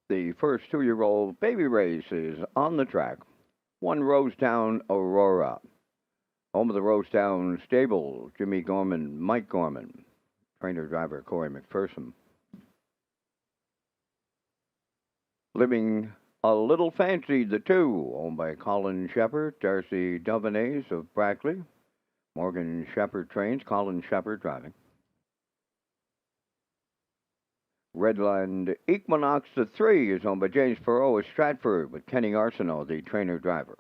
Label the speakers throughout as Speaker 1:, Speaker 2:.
Speaker 1: The first 2-year-old baby race is on the track. One Rosetown Aurora. Home of the Rosetown stable, Jimmy Gorman, Mike Gorman. Trainer driver Corey McPherson. Living a Little Fancy, the two, owned by Colin Shepard, Darcy Dovenays of Brackley. Morgan Shepard trains, Colin Shepard driving. Redland Equinox, the three, is owned by James Perot of Stratford, with Kenny Arsenault, the trainer driver.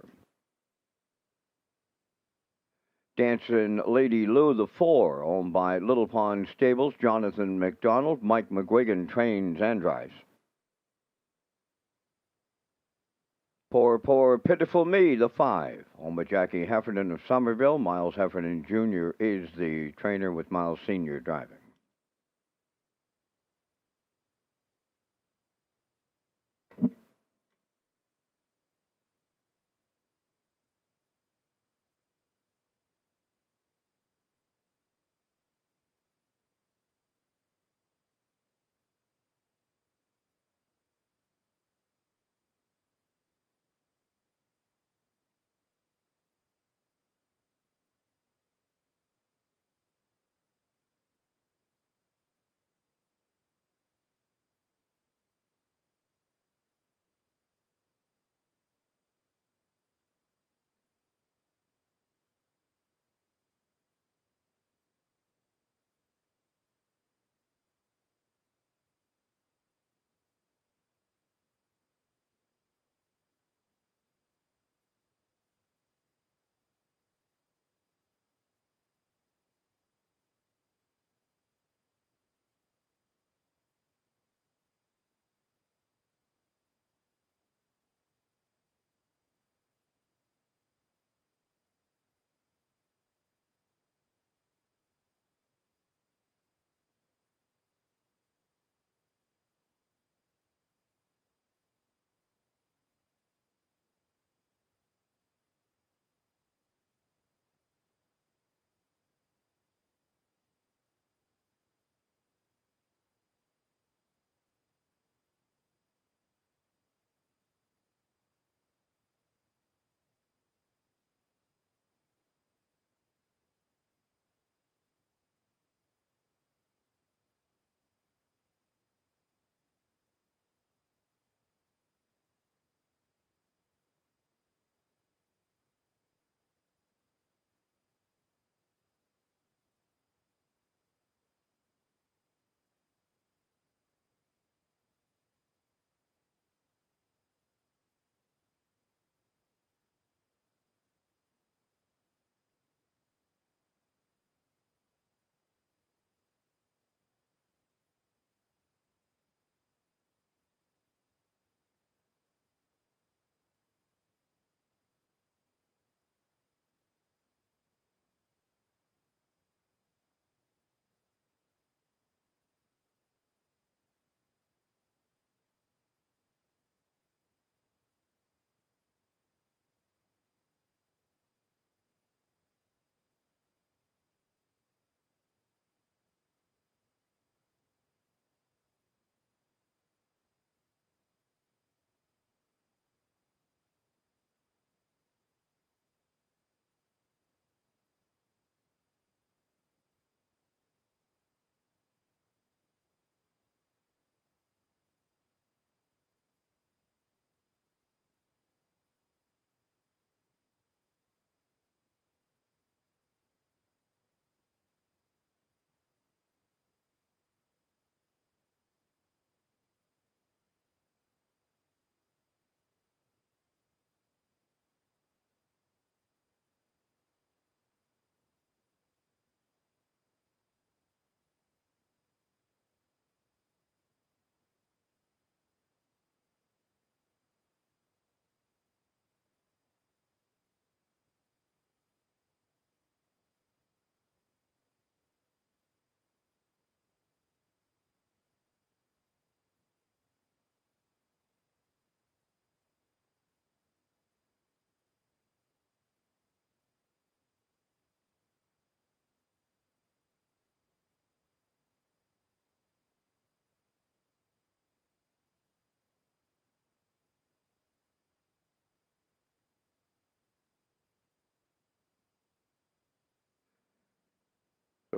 Speaker 1: Dancing Lady Lou, the four, owned by Little Pond Stables, Jonathan McDonald, Mike McGuigan trains and drives. Poor Pitiful Me, the five, owned by Jackie Heffernan of Somerville. Miles Heffernan Jr. is the trainer, with Miles Sr. driving.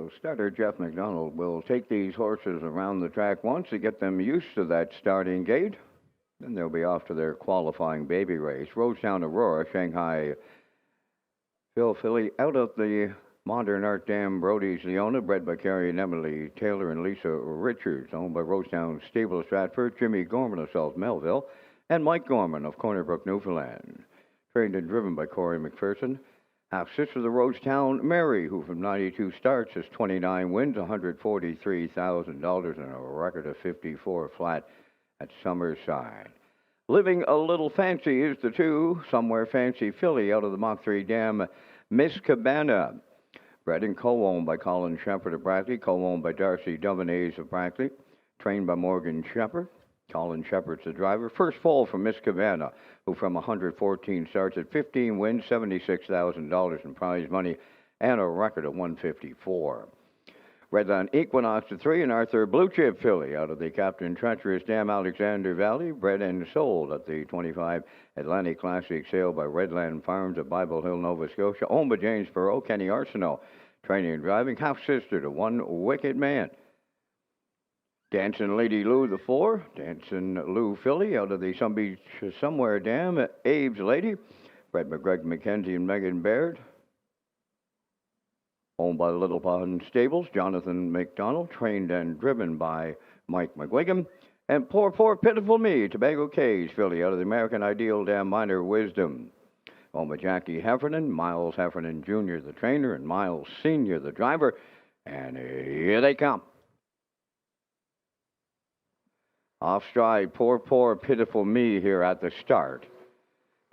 Speaker 1: So starter Jeff McDonald will take these horses around the track once to get them used to that starting gate. Then they'll be off to their qualifying baby race. Rosetown Aurora, Shanghai Phil Philly out of the Modern Art Dam Brody's Leona, bred by Carrie and Emily Taylor and Lisa Richards, owned by Rosetown Stable Stratford, Jimmy Gorman of South Melville, and Mike Gorman of Corner Brook, Newfoundland. Trained and driven by Corey McPherson. Half sister of the Rosetown Mary, who from 92 starts has 29 wins, $143,000, and a record of 54 flat at Summerside. Living a Little Fancy is the two. Somewhere Fancy filly out of the Mach 3 Dam, Miss Cabana. Bred and co-owned by Colin Shepard of Brackley, co-owned by Darcy Duvenays of Brackley, trained by Morgan Shepard. Colin Shepard's the driver. First fall from Miss Cabana, who from 114 starts at 15 wins, $76,000 in prize money, and a record of 154. Redland Equinox to 3, and Arthur Blue Chip filly out of the Captain Treacherous Dam Alexander Valley, bred and sold at the 25 Atlantic Classic sale by Redland Farms of Bible Hill, Nova Scotia, owned by James Perot, Kenny Arsenault, training and driving, half sister to One Wicked Man. Dancing Lady Lou the 4, Dancing Lou filly out of the Sun Beach Somewhere Dam, Abe's Lady, bred by Greg McKenzie and Megan Baird. Owned by the Little Pond Stables, Jonathan McDonald, trained and driven by Mike McGuigan. And Poor Pitiful Me, Tobago Cage filly out of the American Ideal Dam Minor Wisdom. Owned by Jackie Heffernan, Miles Heffernan Jr., the trainer, and Miles Sr., the driver. And here they come. Off stride, Poor Pitiful Me here at the start.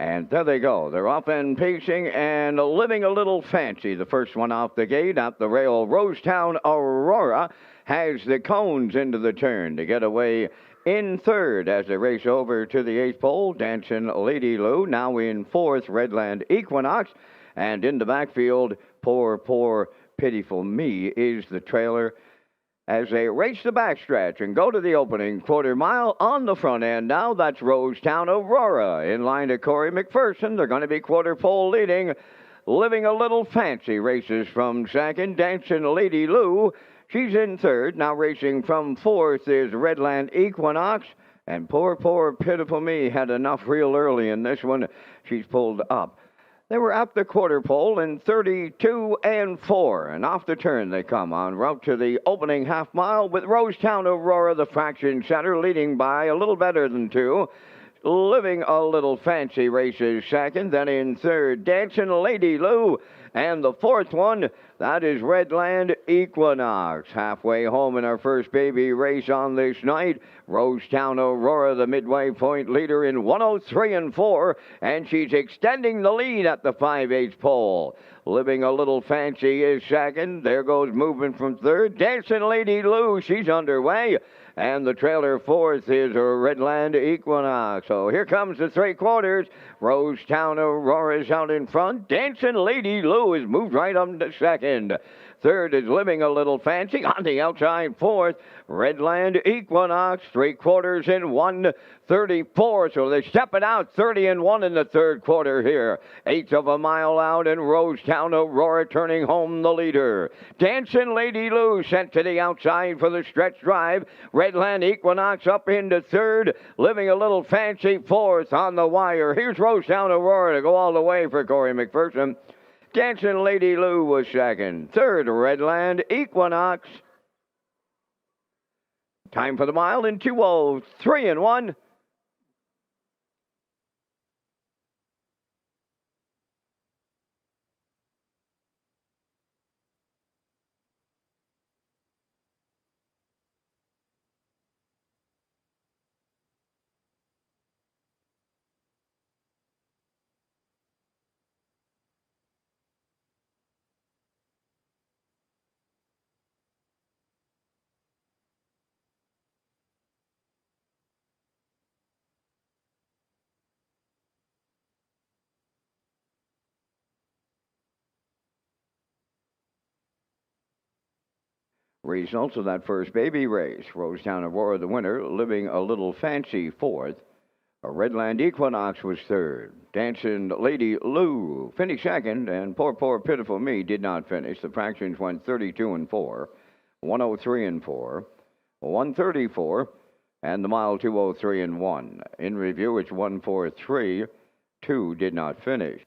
Speaker 1: And there they go. They're off and pacing and living a little fancy. The first one off the gate at the rail. Rosetown Aurora has the cones into the turn to get away in third as they race over to the 8th pole. Dancing Lady Lou now in 4th. Redland Equinox. And in the backfield, Poor Pitiful Me is the trailer as they race the backstretch and go to the opening quarter mile on the front end. Now that's Rosetown Aurora in line to Corey McPherson. They're going to be quarter pole leading. Living a Little Fancy races from second. Dancing Lady Lou, she's in third. Now racing from 4th is Redland Equinox. And Poor Pitiful Me had enough real early in this one. She's pulled up. They were at the quarter pole in 32 and 4, and off the turn they come en route to the opening half mile with Rosetown Aurora, the fraction center, leading by a little better than 2. Living a Little Fancy races second, then in third, Dancing Lady Lou, and the 4th one, that is Redland Equinox. Halfway home in our first baby race on this night, Rosetown Aurora, the midway point leader in 103 and 4, and she's extending the lead at the 5/8 pole. Living a Little Fancy is second. There goes movement from third. Dancing Lady Lou, she's underway. And the trailer 4th is Redland Equinox. So here comes the 3/4. Rosetown Aurora's out in front. Dancing Lady Lou has moved right up to second. Third is Living a Little Fancy. On the outside, 4th, Redland Equinox. 3/4 in 1:34. So they're stepping out 30 and 1 in the 3rd quarter here. 1/8 of a mile out, and Rosetown Aurora turning home the leader. Dancing Lady Lou sent to the outside for the stretch drive. Redland Equinox up into 3rd. Living a Little Fancy 4th on the wire. Here's Rosetown Aurora to go all the way for Corey McPherson. Dancing Lady Lou was second. 3rd, Redland Equinox. Time for the mile in 2:03 and 1. Results of that first baby race. Rosetown Aurora, the winner. Living a Little Fancy, 4th. A Redland Equinox was third. Dancing Lady Lou finished second, and poor pitiful me did not finish. The fractions went 32 and 4, 103 and 4, 134, and the mile 203 and 1. In review, it's 143. 2 did not finish.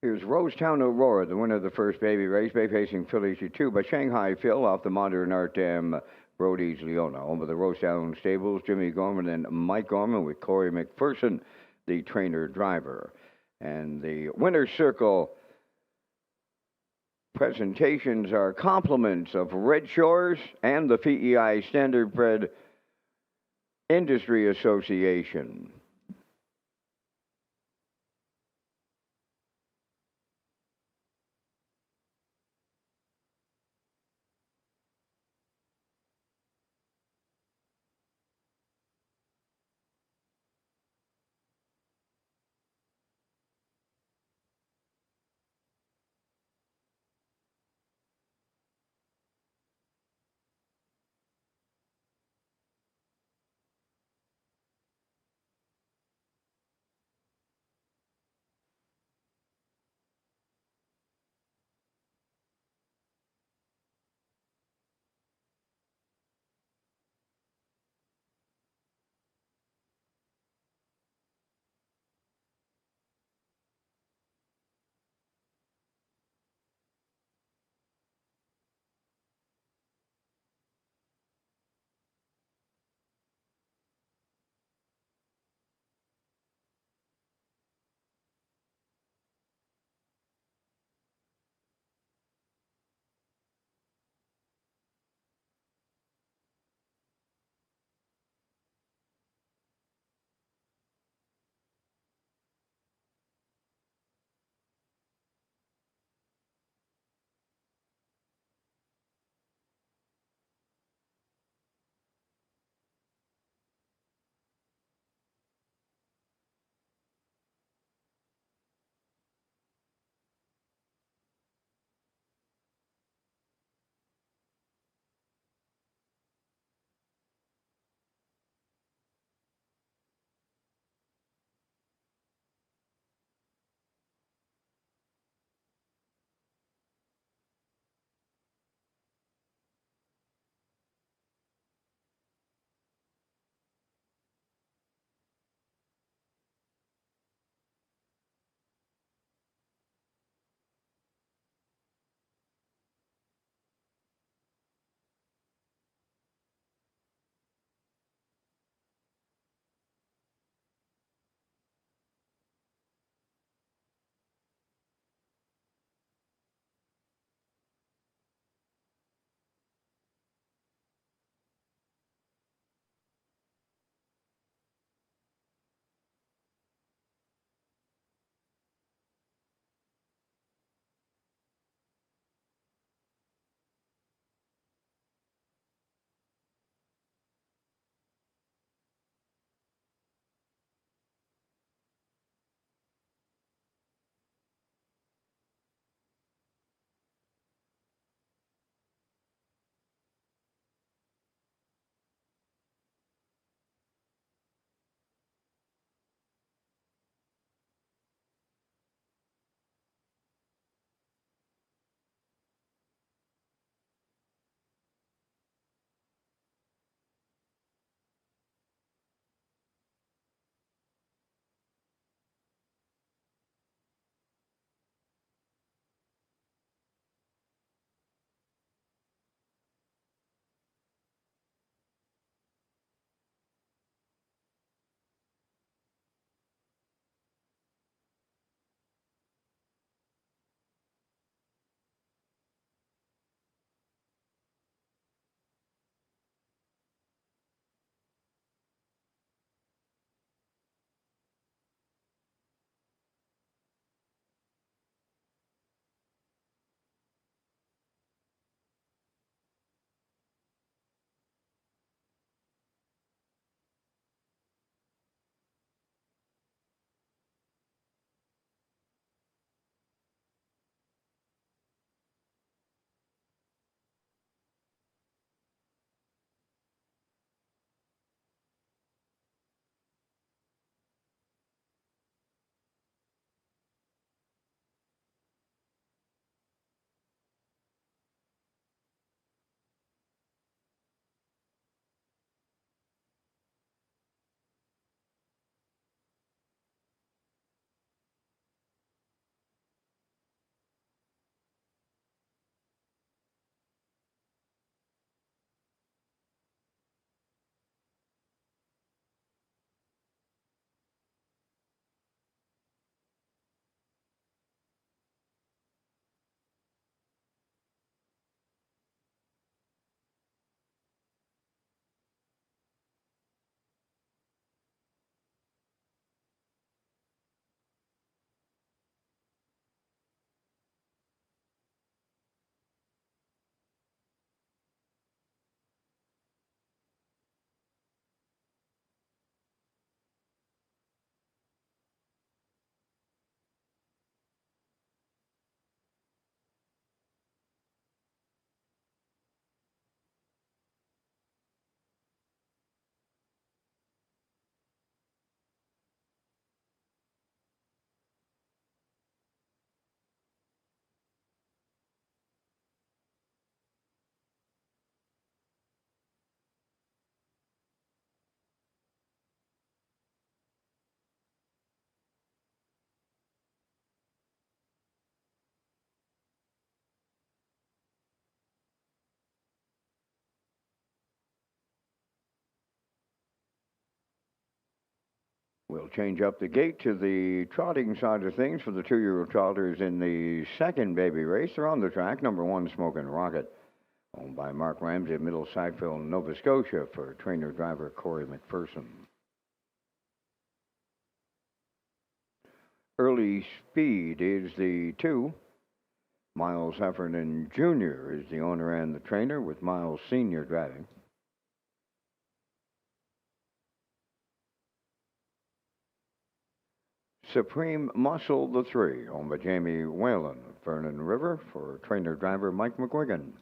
Speaker 1: Here's Rosetown Aurora, the winner of the first baby race, bay facing Felicia 2 by Shanghai Phil off the Modern Art Dam Brody's Leona. Home of the Rosetown Stables, Jimmy Gorman and Mike Gorman with Corey McPherson, the trainer driver. And the winner's circle presentations are compliments of Red Shores and the PEI Standardbred Industry Association. We'll change up the gate to the trotting side of things for the 2-year-old trotters in the second baby race. They're on the track. Number 1, Smoking Rocket, owned by Mark Ramsey of Middle Sackville, Nova Scotia, for trainer-driver Corey McPherson. Early Speed is the 2. Miles Heffernan Jr. is the owner and the trainer, with Miles Sr. driving. Supreme Muscle, the 3, owned by Jamie Whalen of Vernon River, for trainer-driver Mike McGuigan.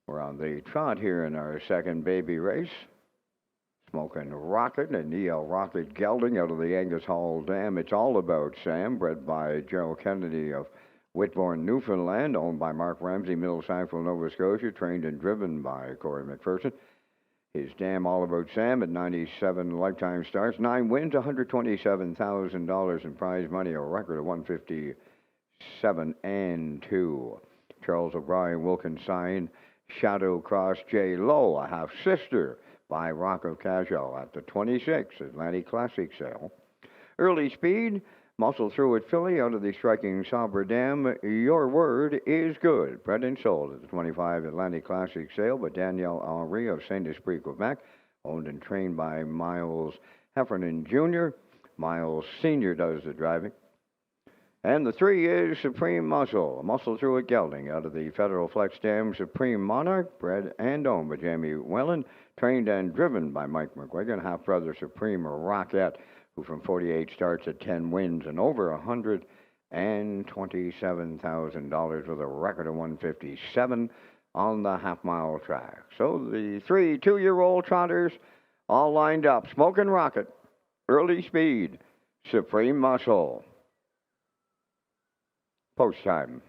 Speaker 1: We're on the trot here in our second baby race. Smoking Rocket and E.L. Rocket gelding out of the Angus Hall Dam. It's all about Sam, bred by Gerald Kennedy of Whitbourne, Newfoundland, owned by Mark Ramsey, Middle Sackville, Nova Scotia, trained and driven by Corey McPherson. His dam, All About Sam, at 97 lifetime starts, 9 wins, $127,000 in prize money, a record of 157 and 2. Charles O'Brien Wilkinson, Shadow Cross J. Low, a half sister by Rock of Cashel at the 26th Atlantic Classic sale. Early Speed, Muscle Through It filly out of the striking Sabre Dam. Your Word is Good. Bred and sold at the 25 Atlantic Classic sale by Danielle Henry of Saint Esprit, Quebec. Owned and trained by Miles Heffernan Jr. Miles Sr. does the driving. And the 3 is Supreme Muscle, Muscle Through It gelding out of the Federal Flex Dam. Supreme Monarch, bred and owned by Jamie Whalen, trained and driven by Mike McGuigan. Half-brother Supreme Rocket, who from 48 starts at 10 wins and over $127,000 with a record of 157. on the half-mile track. So the 3 2-year-old trotters all lined up. Smoking Rocket, Early Speed, Supreme Muscle. Post time.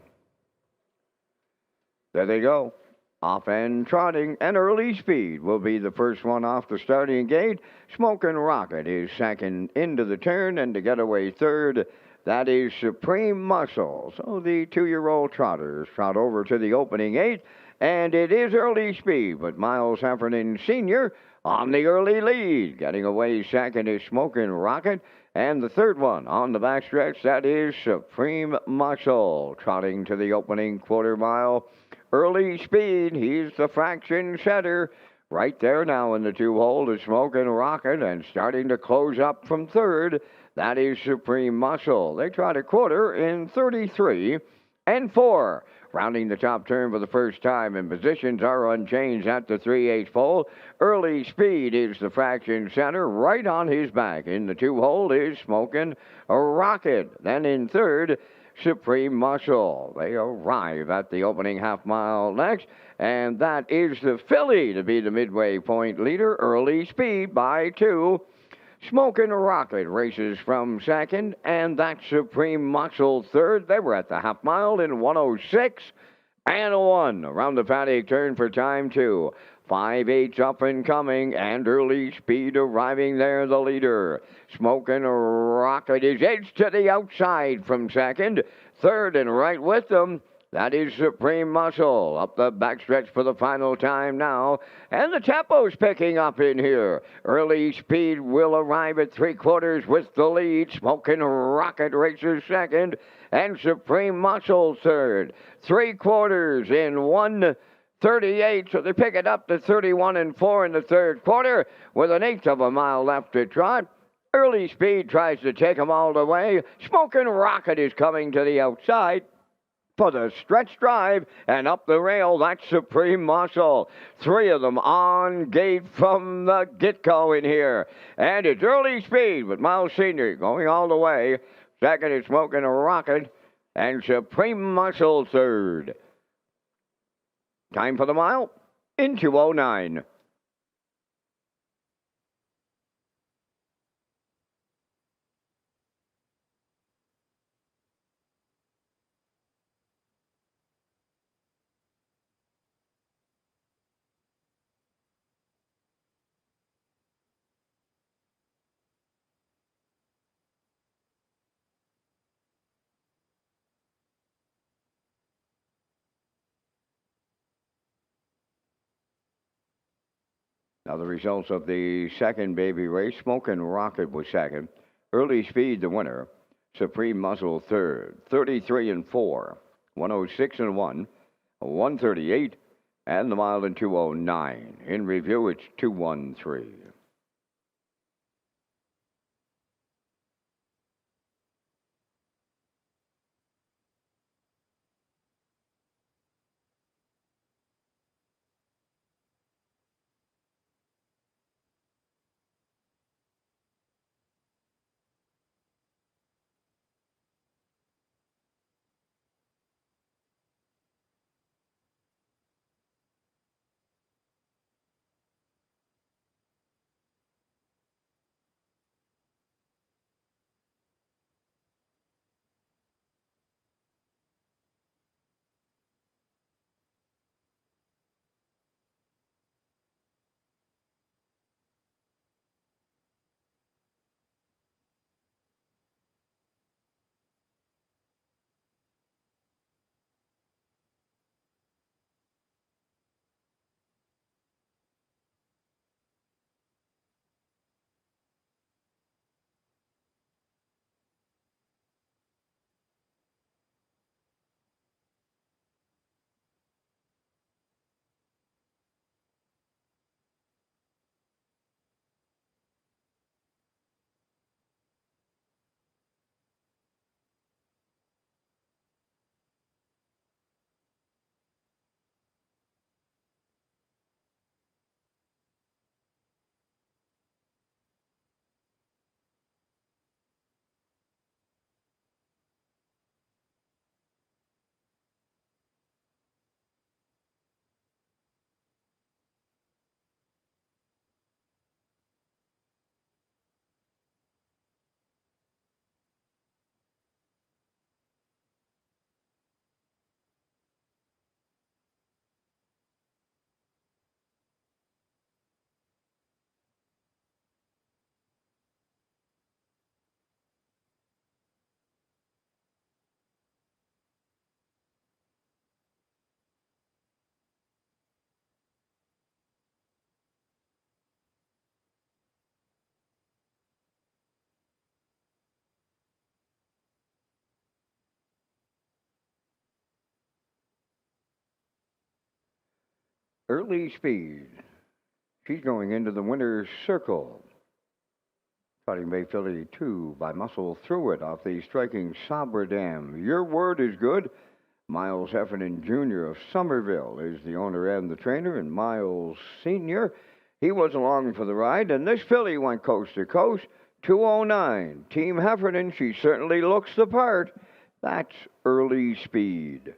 Speaker 1: There they go. Off and trotting, and Early Speed will be the first one off the starting gate. Smoking Rocket is second into the turn, and to get away third, that is Supreme Muscle. So the 2-year-old trotters trot over to the opening gate, and it is Early Speed, but Miles Heffernan Sr. on the early lead. Getting away second is Smoking Rocket, and the third one on the backstretch, that is Supreme Muscle. Trotting to the opening quarter mile. Early Speed, he's the fraction setter. Right there now in the 2-hole is Smoking Rocket, and starting to close up from third, that is Supreme Muscle. They trot a quarter in 33 and 4. Rounding the top turn for the first time, and positions are unchanged at the 3/8 pole. Early Speed is the fraction center. Right on his back in the 2-hole is Smoking Rocket. Then in third, Supreme Muscle. They arrive at the opening half mile next, and that is the filly to be the midway point leader. Early Speed by 2. Smoking Rocket races from second, and that's Supreme Muscle third. They were at the half mile in 106 and 1. Around the paddock turn for time 2. 5/8 up and coming, and Early Speed arriving there, the leader. Smoking Rocket is edged to the outside from second. Third and right with them, that is Supreme Muscle. Up the backstretch for the final time now. And the tempo's picking up in here. Early Speed will arrive at 3/4 with the lead. Smoking Rocket races second. And Supreme Muscle third. 3/4 in 1:38. So they pick it up to 31 and 4 in the third quarter with an eighth of a mile left to trot. Early Speed tries to take them all the way. Smoking Rocket is coming to the outside for the stretch drive, and up the rail, that's Supreme Muscle. 3 of them on gate from the get-go in here. And it's Early Speed with Miles Sr. going all the way. Second is Smoking Rocket, and Supreme Muscle third. Time for the mile in 2:09. Now the results of the second baby race. Smoking Rocket was second. Early Speed the winner. Supreme Muscle third. 33 and 4. 106 and 1. 138 and the mile in 2:09. In review, it's 2:13. Early Speed. She's going into the winner's circle. Fighting Bay Philly 2 by Muscle Through It off the striking Sabra Dam. Your Word is Good. Miles Heffernan Jr. of Somerville is the owner and the trainer, and Miles Sr., he was along for the ride, and this filly went coast to coast. 209. Team Heffernan, she certainly looks the part. That's Early Speed.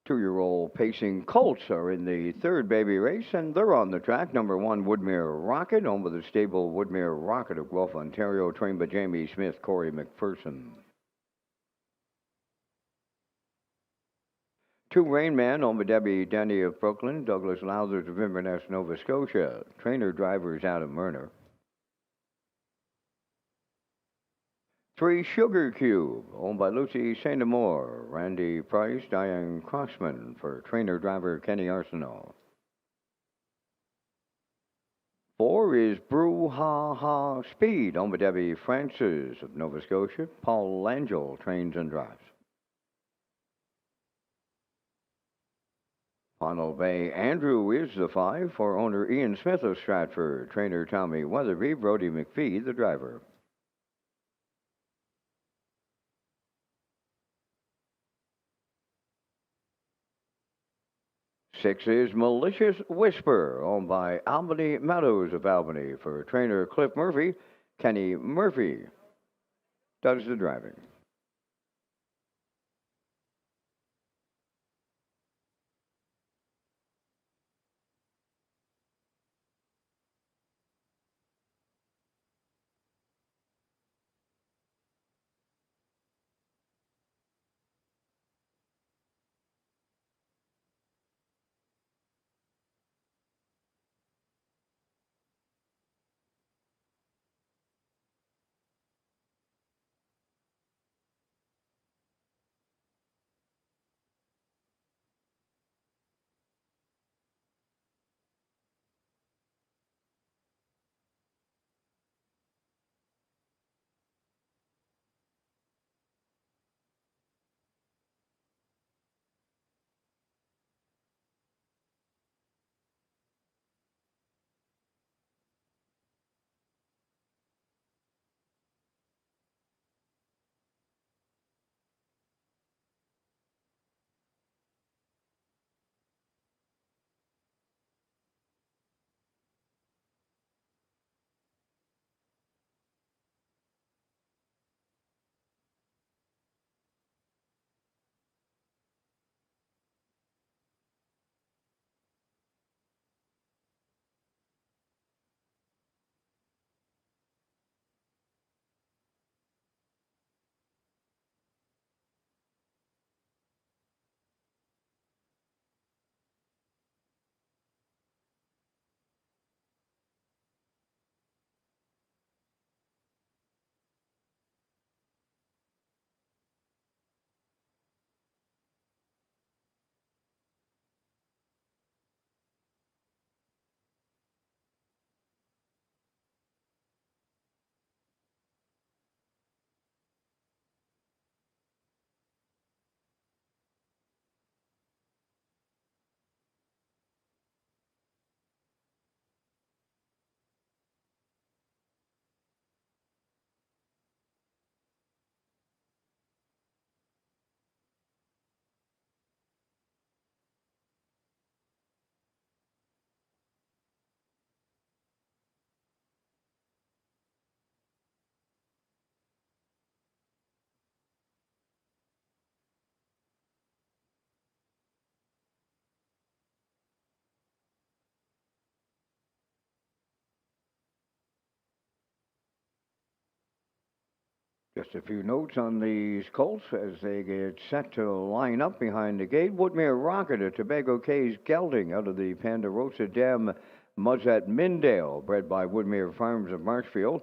Speaker 1: Two-year-old pacing colts are in the third baby race, and they're on the track. Number one, Woodmere Rocket, owned by the stable Woodmere Rocket of Guelph, Ontario, trained by Jamie Smith, Corey McPherson. Two Rain Man, owned by Debbie Denny of Brooklyn, Douglas Lowthers of Inverness, Nova Scotia. Trainer drivers out of Myrna. Three Sugar Cube, owned by Lucy Saint Amour, Randy Price, Diane Crossman for trainer driver Kenny Arsenault. Four is Brew Ha Ha Speed, owned by Debbie Francis of Nova Scotia. Paul Langell trains and drives. Funnel Bay Andrew is the five for owner Ian Smith of Stratford, trainer Tommy Weatherby, Brody McPhee, the driver. Six is Malicious Whisper, owned by Albany Meadows of Albany for trainer Cliff Murphy. Kenny Murphy does the driving. Just a few notes on these colts as they get set to line up behind the gate. Woodmere Rocket, a Tobago Cays gelding out of the Ponderosa Dam Muzzet Mindale, bred by Woodmere Farms of Marshfield,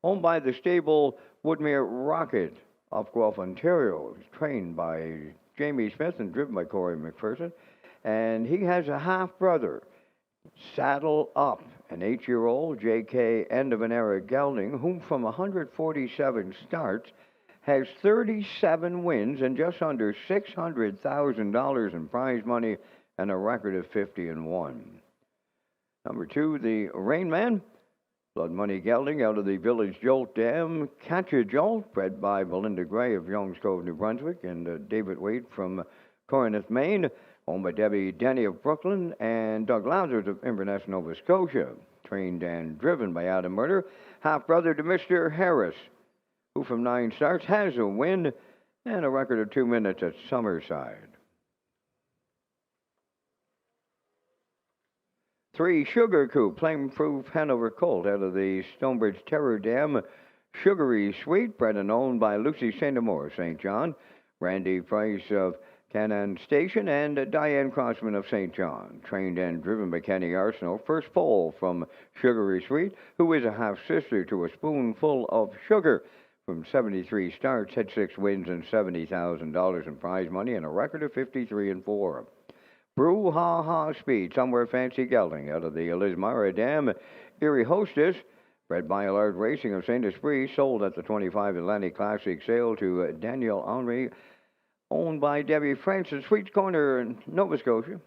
Speaker 1: owned by the stable Woodmere Rocket of Guelph, Ontario. He's trained by Jamie Smith and driven by Corey McPherson. And he has a half brother, Saddle Up, an 8-year-old JK end of an era gelding, whom from 147 starts has 37 wins and just under $600,000 in prize money and a record of 50-1. Number 2, the Rain Man, blood money gelding out of the Village Jolt Dam, Catch a Jolt, bred by Belinda Gray of Youngs Cove, New Brunswick, and David Waite from Corinth, Maine, owned by Debbie Denny of Brooklyn and Doug Lauzers of Inverness, Nova Scotia. Trained and driven by Adam Murder, half-brother to Mr. Harris, who from 9 starts has a win and a record of 2 minutes at Summerside. 3, Sugar Coop, flame-proof Hanover colt out of the Stonebridge Terror Dam, Sugary Sweet, bred and owned by Lucy St. Amour, St. John, Randy Price of Canaan Station, and Diane Crossman of St. John. Trained and driven by Kenny Arsenault. First poll from Sugary Sweet, who is a half-sister to a Spoonful of Sugar. From 73 starts, had 6 wins and $70,000 in prize money and a record of 53-4. Brew Ha Ha Speed, Somewhere Fancy Gelding, out of the Lismara Dam, Erie Hostess, bred by Allard Racing of St. Esprit, sold at the 25 Atlantic Classic sale to Daniel Henry, owned by Debbie Francis, Sweets Corner in Nova Scotia,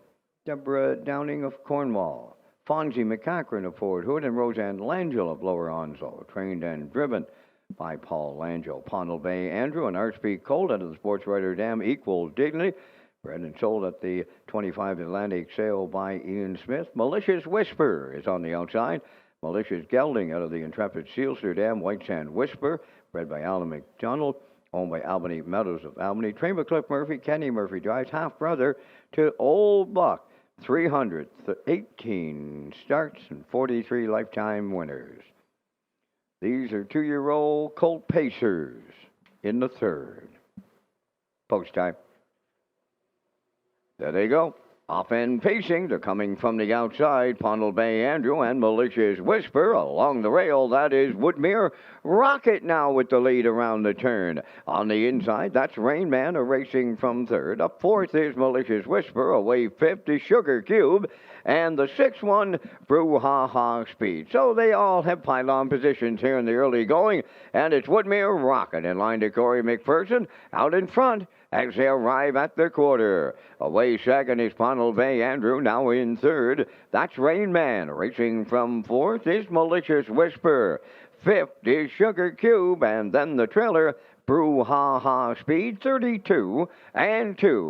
Speaker 1: Deborah Downing of Cornwall, Fonzie McCachran of Fort Hood, and Roseanne Langell of Lower Onslow, trained and driven by Paul Langell. Pondle Bay Andrew, an Archpeak colt out of the Sports Writer Dam, Equal Dignity, bred and sold at the 25 Atlantic sale by Ian Smith. Malicious Whisper is on the outside. Malicious Gelding out of the Intrepid Sealster Dam, White Sand Whisper, bred by Alan McDonald, owned by Albany Meadows of Albany. Trained by Cliff Murphy, Kenny Murphy drives, half-brother to Old Buck. 318 starts and 43 lifetime winners. These are 2-year-old Colt Pacers in the 3rd. Post time. There they go. Off and pacing, they're coming from the outside. Pondle Bay Andrew and Malicious Whisper along the rail. That is Woodmere Rocket now with the lead around the turn. On the inside, that's Rain Man racing from 3rd. Up 4th is Malicious Whisper. Away 5th is Sugar Cube. And the 6th one, Brew Ha Ha Speed. So they all have pylon positions here in the early going. And it's Woodmere Rocket in line to Corey McPherson out in front as they arrive at the quarter. Away 2nd is Pondle Bay Andrew, now in 3rd. That's Rain Man. Racing from 4th is Malicious Whisper. 5th is Sugar Cube, and then the trailer, Brew Ha Ha Speed. 32-2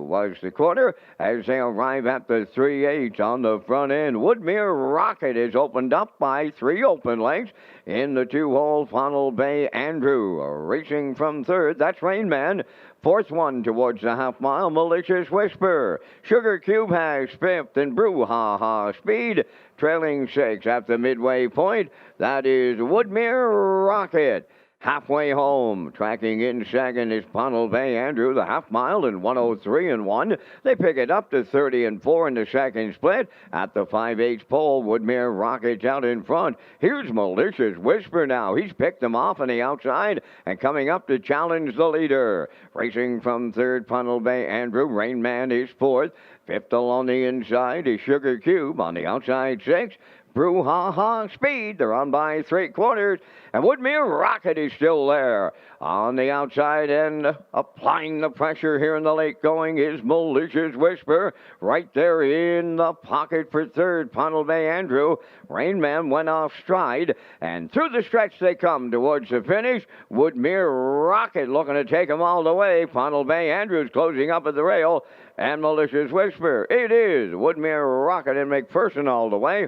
Speaker 1: was the quarter as they arrive at the 3/8 on the front end. Woodmere Rocket is opened up by 3 open lengths in the 2-hole. Pondle Bay Andrew racing from 3rd. That's Rain Man. 4th one towards the half-mile, Malicious Whisper. Sugar Cube has 5th, and Brew Ha Ha Speed trailing 6 at the midway point. That is Woodmere Rocket. Halfway home, tracking in 2nd is Pondle Bay Andrew, the half-mile in 103-1. They pick it up to 30-4 in the second split. At the 5/8 pole, Woodmere Rocket's out in front. Here's Malicious Whisper now. He's picked them off on the outside and coming up to challenge the leader. Racing from 3rd, Pondle Bay Andrew. Rain Man is 4th. 5th along the inside is Sugar Cube. On the outside, 6th. Brew Ha Ha Speed. They're on by 3/4. And Woodmere Rocket is still there. On the outside and applying the pressure here in the late going is Malicious Whisper. Right there in the pocket for 3rd, Pondle Bay Andrew. Rain Man went off stride. And through the stretch they come towards the finish. Woodmere Rocket looking to take them all the way. Pondle Bay Andrew's closing up at the rail. And Malicious Whisper. It is Woodmere Rocket and McPherson all the way.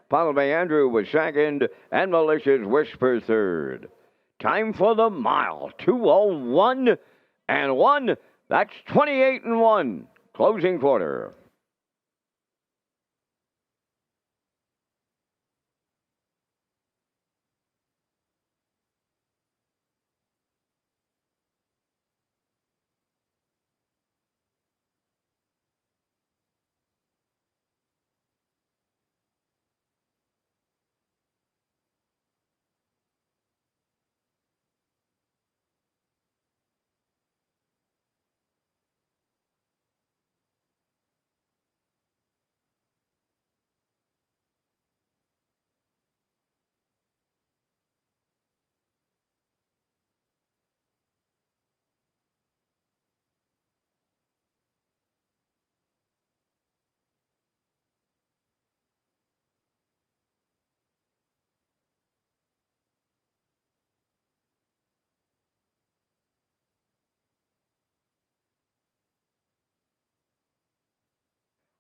Speaker 1: Pondle Bay Andrew was 2nd, and Malicious Whisper 3rd. Time for the mile, 2:01-1. That's 28-1. Closing quarter.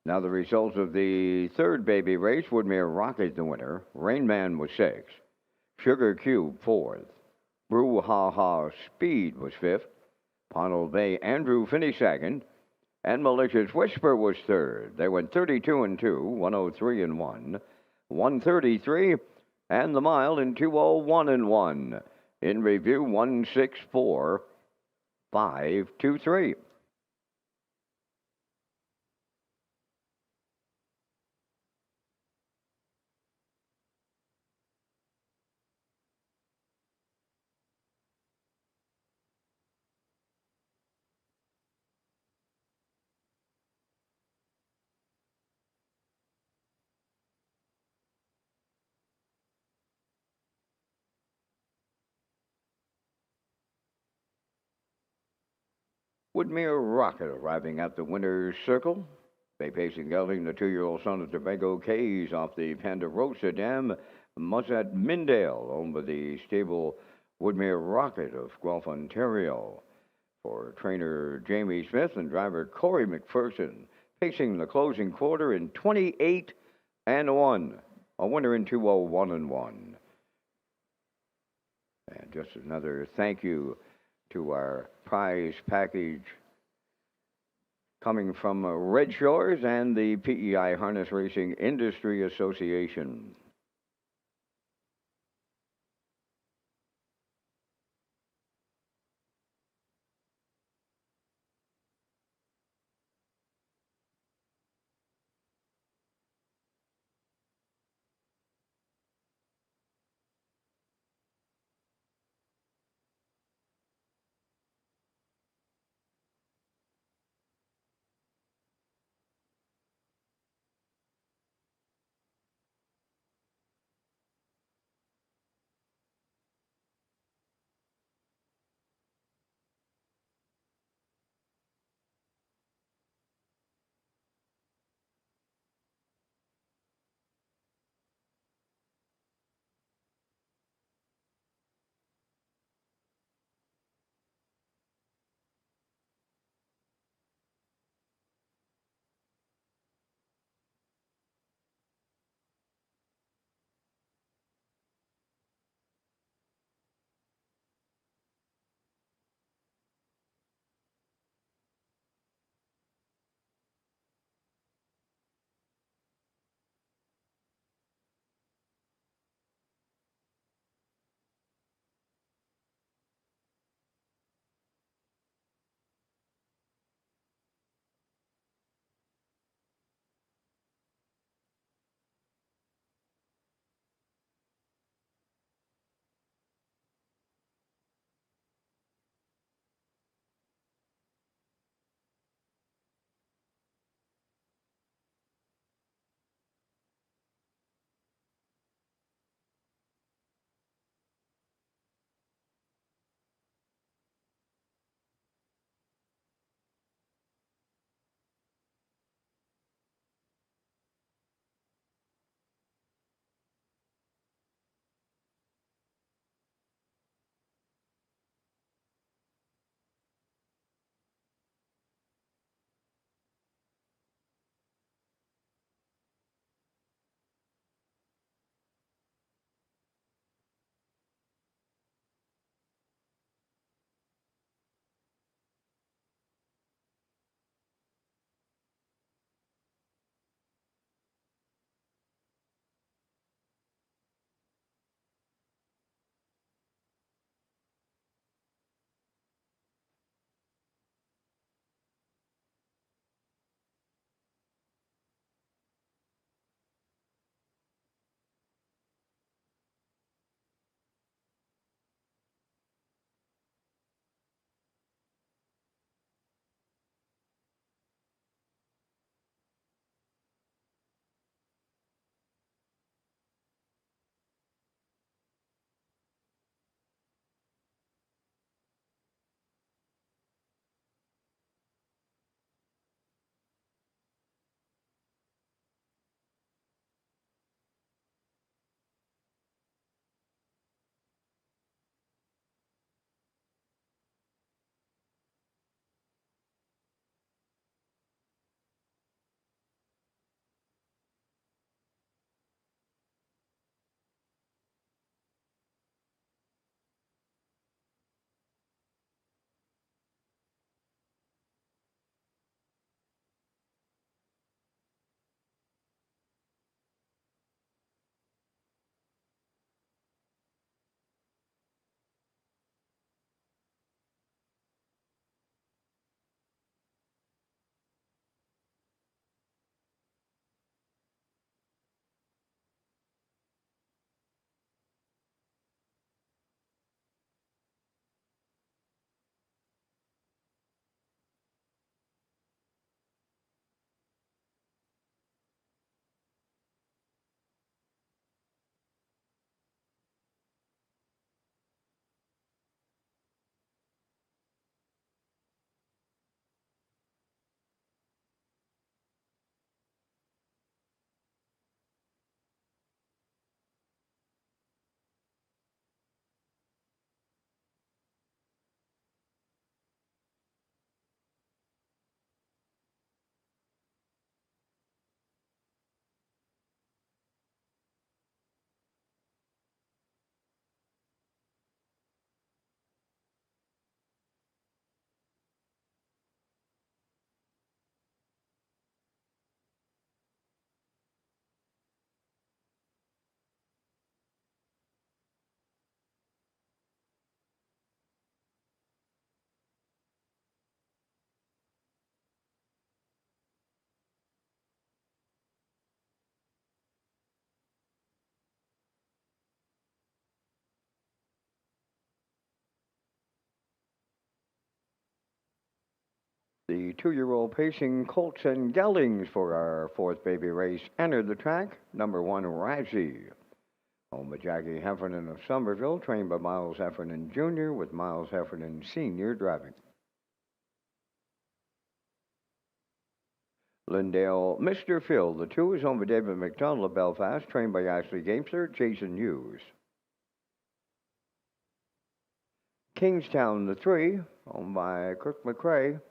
Speaker 1: Now the results of the third baby race: Woodmere Rocket the winner. Rain Man was sixth. Sugar Cube fourth. Brew Ha Ha Speed was fifth. Pownell Bay Andrew finished second. And Malicious Whisper was third. They went 32 and 2, 103 and 1, 133, and the mile in 201 and 1. In review, 164, 523. Woodmere Rocket arriving at the winner's circle. Bay Pacing Gelding, the 2-year-old son of Tobago Cays off the Ponderosa Dam. Muzzat Mindale, owned by the stable Woodmere Rocket of Guelph, Ontario. For trainer Jamie Smith and driver Corey McPherson, pacing the closing quarter in 28 and 1. A winner in 201 and 1. And just another thank you to our prize package coming from Red Shores and the PEI Harness Racing Industry Association. The 2-year-old pacing colts and geldings for our fourth baby race entered the track. Number 1, Razzie. Owned by Jackie Heffernan of Somerville, trained by Miles Heffernan Jr., with Miles Heffernan Sr. driving. Lindale, Mr. Phil, the 2 is owned by David McDonald of Belfast, trained by Ashley Gamester, Jason Hughes. Kingstown, the 3, owned by Kirk McCrae,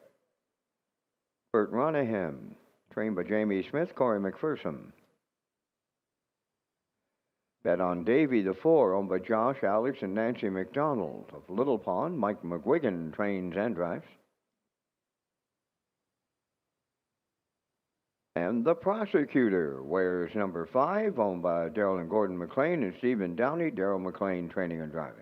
Speaker 1: Bert Ronahan, trained by Jamie Smith, Corey McPherson. Bet on Davy, the 4, owned by Josh, Alex, and Nancy McDonald of Little Pond. Mike McGuigan trains and drives. And the Prosecutor wears number 5, owned by Daryl and Gordon McLean and Stephen Downey. Daryl McLean training and driving.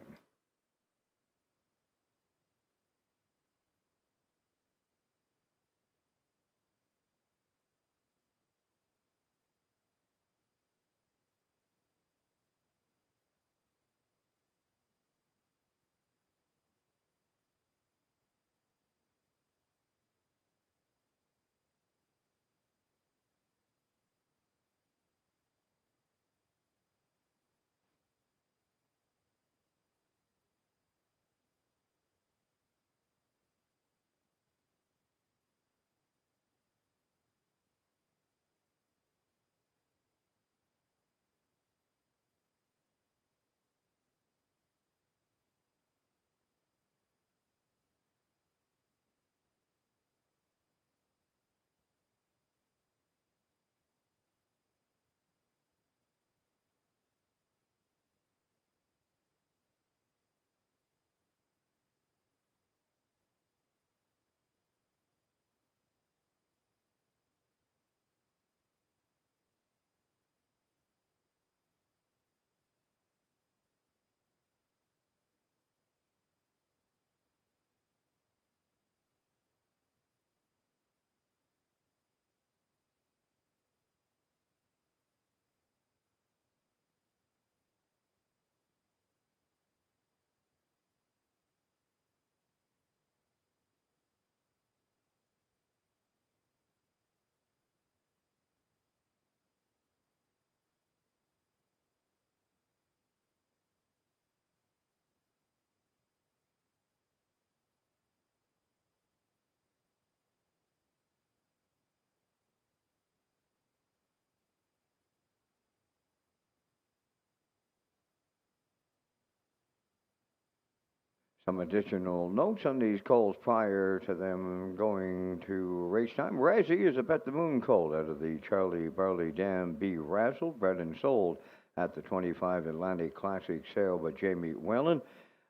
Speaker 1: Some additional notes on these colts prior to them going to race time. Razzie is a Bet the Moon colt out of the Charlie Barley Dam B. Razzle, bred and sold at the 25 Atlantic Classic sale by Jamie Whalen.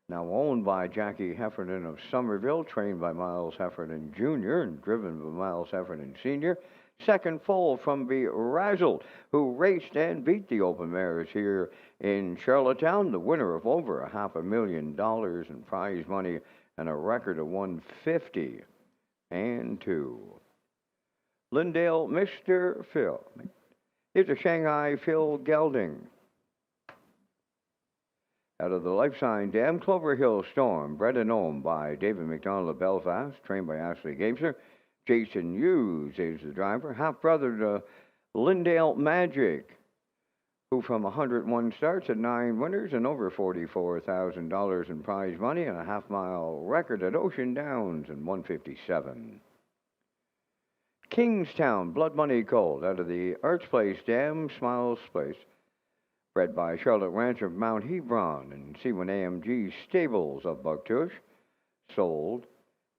Speaker 1: Now owned by Jackie Heffernan of Somerville, trained by Miles Heffernan Jr. and driven by Miles Heffernan Sr. Second foal from the Razzle, who raced and beat the open mares here in Charlottetown, the winner of over $500,000 in prize money and a record of 150 and 2. Lindale, Mr. Phil. Here's a Shanghai Phil Gelding. Out of the Life Sign Dam, Clover Hill Storm, bred and owned by David McDonald of Belfast, trained by Ashley Gamester. Jason Hughes is the driver, half-brother to Lindale Magic, who from 101 starts at 9 winners and over $44,000 in prize money and a half-mile record at Ocean Downs in 157. Kingstown Blood Money Colt out of the Arts Place Dam, Smiles Place, bred by Charlotte Ranch of Mount Hebron and C1AMG Stables of Bucktush, sold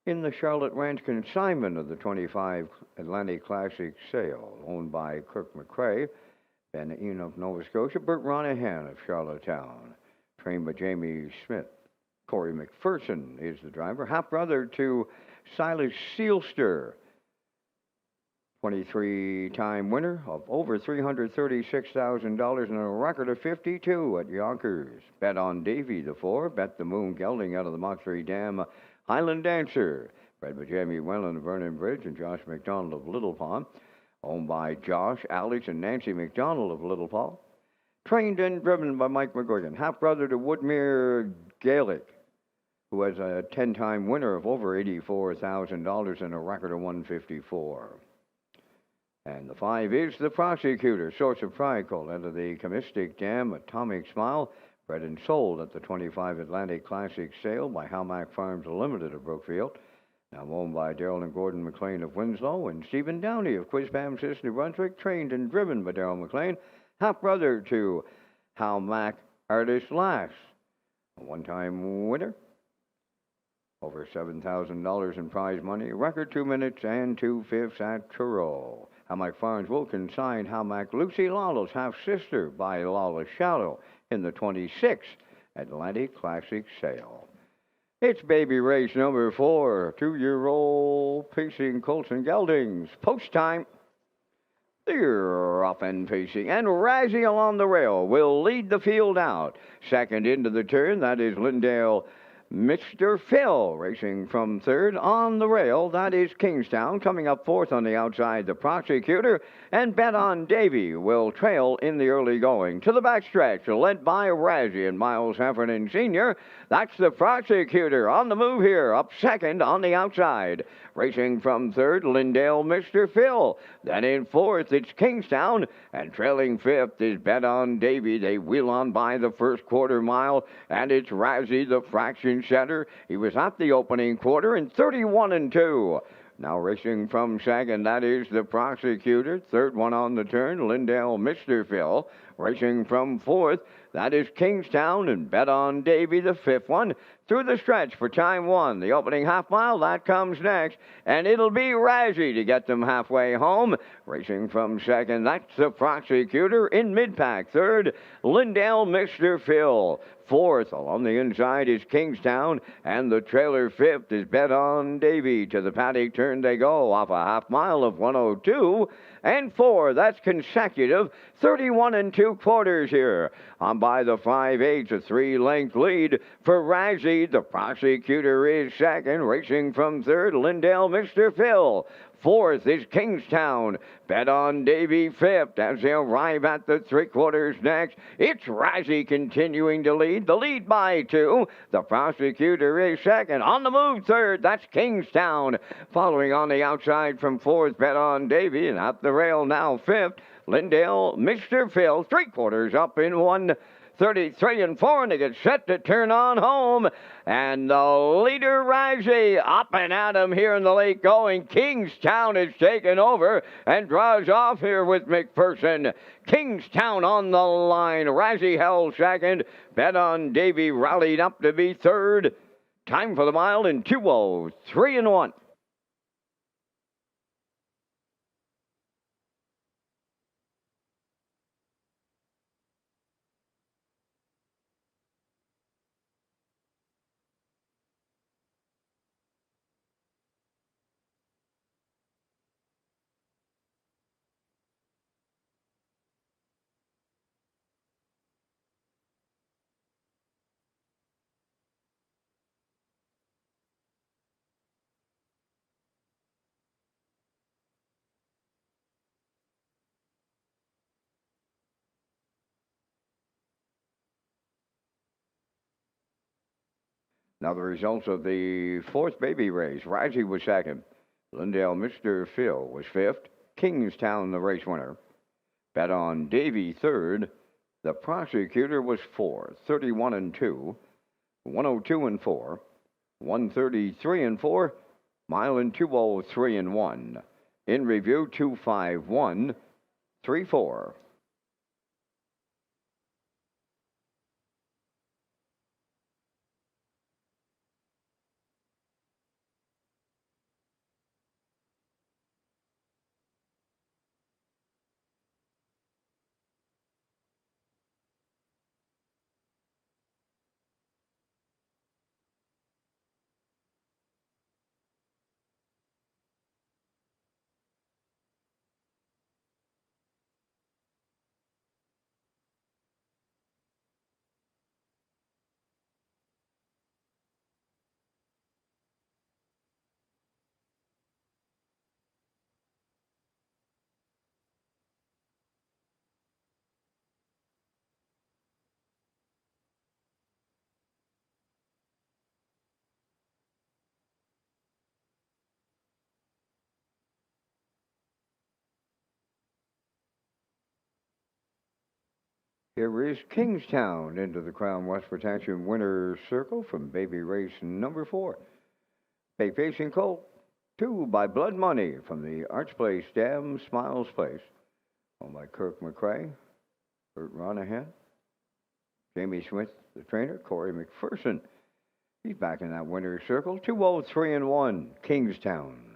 Speaker 1: in the Charlotte Ranch consignment of the 25 Atlantic Classic sale, owned by Kirk McCrae, Ben Ian of Nova Scotia, Bert Ronahan of Charlottetown, trained by Jamie Smith. Corey McPherson is the driver, half-brother to Silas Sealster, 23-time winner of over $336,000 and a record of 52 at Yonkers. Bet on Davy, the 4, Bet the Moon Gelding out of the Moxbury Dam, Highland Dancer, bred by Jamie Whalen of Vernon Bridge and Josh McDonald of Little Pond, owned by Josh, Alex, and Nancy McDonald of Little Pond, trained and driven by Mike McGuigan, half-brother to Woodmere Gaelic, who was a 10-time winner of over $84,000 and a record of 154. And the 5 is the Prosecutor, Source of Pride, called out of the Chemistic Dam, Atomic Smile, bred and sold at the 25 Atlantic Classic sale by Halmack Farms Limited of Brookfield. Now owned by Daryl and Gordon McLean of Winslow and Stephen Downey of Quispamsis, New Brunswick, trained and driven by Daryl McLean, half brother to Hal Mack Artist Lass, a one-time winner, over $7,000 in prize money, record 2 minutes and 2/5 at Truro. Hal Mack Farms will consign Hal Mack Lucy Lawless, half-sister by Lawless Shadow in the 26th Atlantic Classic sale. It's baby race number 4, 2-year-old pacing colts and geldings. Post time. They're off and pacing, and rising along the rail will lead the field out. Second into the turn, that is Lindale Mr. Phil, racing from third on the rail. That is Kingstown. Coming up fourth on the outside, the Prosecutor. And Bet on Davy will trail in the early going. To the backstretch, led by Razzie and Miles Heffernan Sr. That's the Prosecutor on the move here. Up second on the outside. Racing from third, Lindale Mr. Phil. Then in fourth, it's Kingstown. And trailing fifth is Bet on Davy. They wheel on by the first quarter mile. And it's Razzie, the fraction setter. He was at the opening quarter in 31-2. Now racing from second, that is the Prosecutor. Third one on the turn, Lindale Mr. Phil. Racing from fourth, that is Kingstown, and Bet on Davy, the fifth one. Through the stretch for time 1. The opening half mile, that comes next. And it'll be Razzie to get them halfway home. Racing from second, that's the Prosecutor. In mid-pack, third, Lindale Mr. Phil. Fourth, along the inside, is Kingstown. And the trailer fifth is Bet on Davy. To the paddock turn they go off a half mile of 102. And 4, that's consecutive, 31 2/4 here. On by the 5/8, a 3-length lead for Razzie. The Prosecutor is second, racing from third, Lindale Mr. Phil. Fourth is Kingstown. Bet on Davy fifth as they arrive at the 3/4 next. It's Razzie continuing to lead. The lead by 2. The Prosecutor is second. On the move third. That's Kingstown. Following on the outside from fourth, Bet on Davy. And at the rail now fifth, Lindale Mr. Phil. 3/4 up in 1:33 4, and they get set to turn on home. And the leader, Razzie, up and at him here in the late going. Kingstown is taken over and draws off here with McPherson. Kingstown on the line. Razzie held second. Bet on Davy rallied up to be third. Time for the mile in 2:03 1. Now the results of the fourth baby race. Razzie was second. Lindale Mr. Phil was fifth. Kingstown the race winner. Bet on Davy third. The Prosecutor was fourth. 31-2. 102-4. 133-4. Mile in 2:03 1. In review 2:51.34. Here is Kingstown into the Crown West Protection Winner's Circle from Baby Race number 4. Bay Facing Colt, 2 by Blood Money from the Arch Place Dam Smiles Place. Owned by Kirk McCrae, Bert Ronahan, Jamie Smith, the trainer, Corey McPherson. He's back in that winner's circle. 203-1, Kingstown.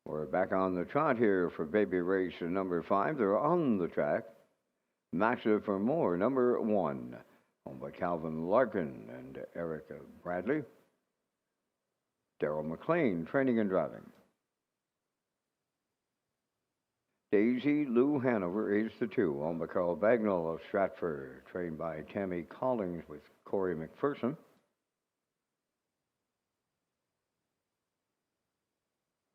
Speaker 1: We're back on the trot here for baby race number 5. They're on the track. Massive for More, number 1. Owned by Calvin Larkin and Erica Bradley. Daryl McLean, training and driving. Daisy Lou Hanover is the 2. Owned by Carl Bagnall of Stratford. Trained by Tammy Collins with Corey McPherson.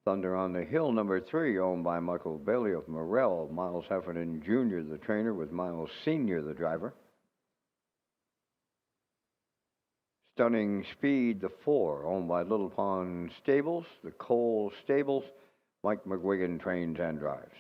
Speaker 1: Thunder on the Hill, number 3, owned by Michael Bailey of Morel. Miles Heffernan Jr., the trainer, with Miles Sr., the driver. Stunning Speed, the 4, owned by Little Pond Stables, the Cole Stables. Mike McGuigan trains and drives.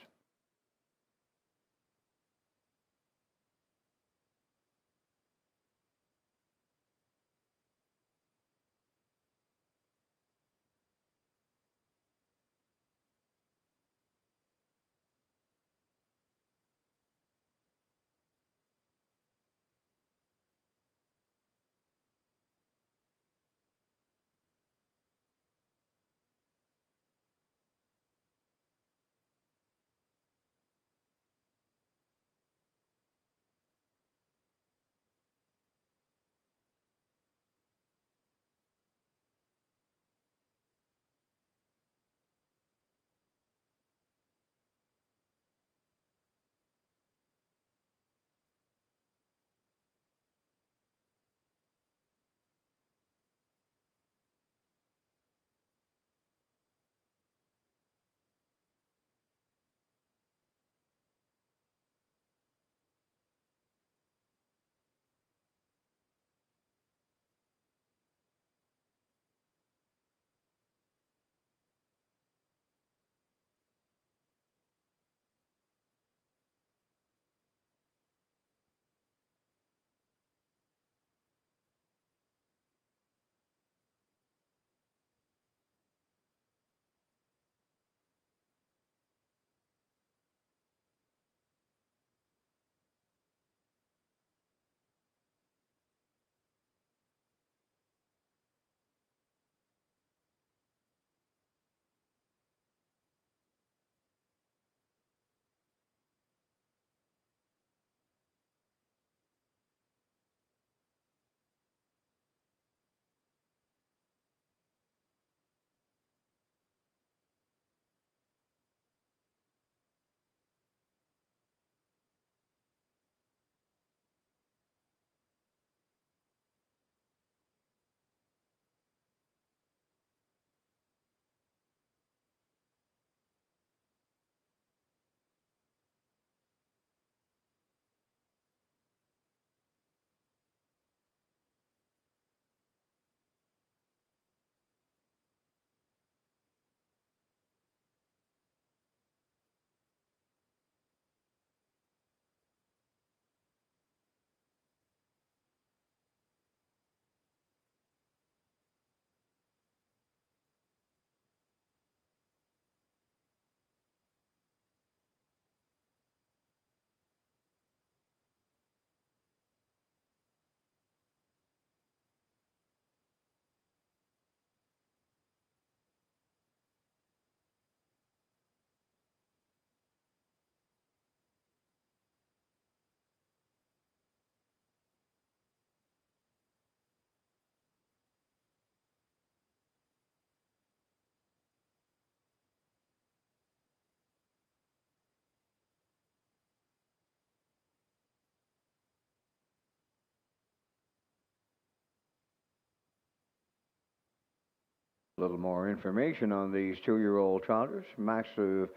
Speaker 1: A little more information on these 2-year-old trotters. Massive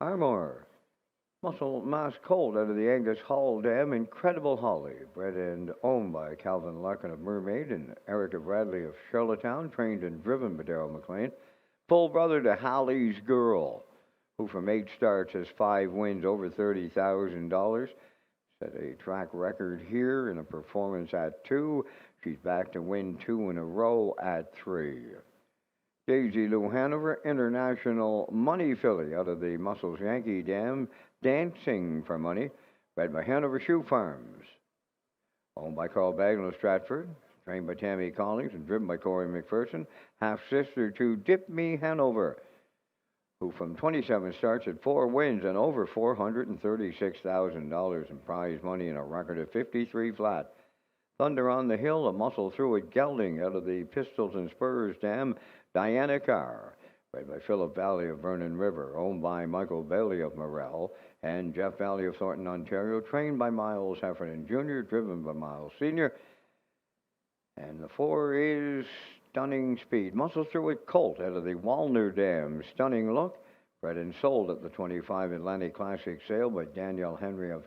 Speaker 1: Armor, Muscle Mass Colt out of the Angus Hall Dam. Incredible Holly, bred and owned by Calvin Larkin of Mermaid and Erica Bradley of Charlottetown, trained and driven by Daryl McLean. Full brother to Hallie's Girl, who from 8 starts has 5 wins, over $30,000. Set a track record here in a performance at 2. She's back to win 2 in a row at 3. Daisy Lou Hanover, International Money filly out of the Muscles Yankee Dam, Dancing for Money, bred by Hanover Shoe Farms. Owned by Carl Bagnall of Stratford, trained by Tammy Collins and driven by Corey McPherson. Half sister to Dip Me Hanover, who from 27 starts had 4 wins and over $436,000 in prize money and a record of 53 flat. Thunder on the Hill, a muscle through it, gelding out of the Pistols and Spurs dam, Diana Carr, bred by Philip Valley of Vernon River, owned by Michael Bailey of Morel, and Jeff Valley of Thornton, Ontario, trained by Miles Heffernan Jr., driven by Miles Sr., and the 4 is Stunning Speed. Muscle through it, colt out of the Walner Dam. Stunning Look, bred and sold at the 25 Atlantic Classic sale by Daniel Henry of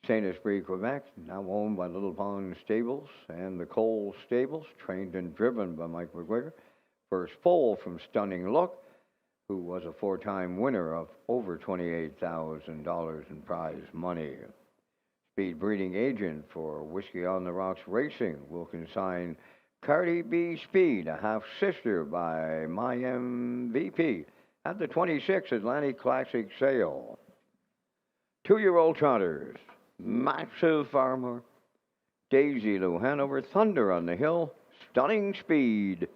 Speaker 1: Saint Esprit, Quebec, now owned by Little Pond Stables and the Cole Stables, trained and driven by Mike McGuire. First foal from Stunning Look, who was a 4-time winner of over $28,000 in prize money. Speed breeding agent for Whiskey on the Rocks Racing will consign Cardi B Speed, a half-sister by My MVP, at the 26th Atlantic Classic sale. 2-year-old trotters, Massive Farmer, Daisy Lou Hanover, Thunder on the Hill, Stunning Speed.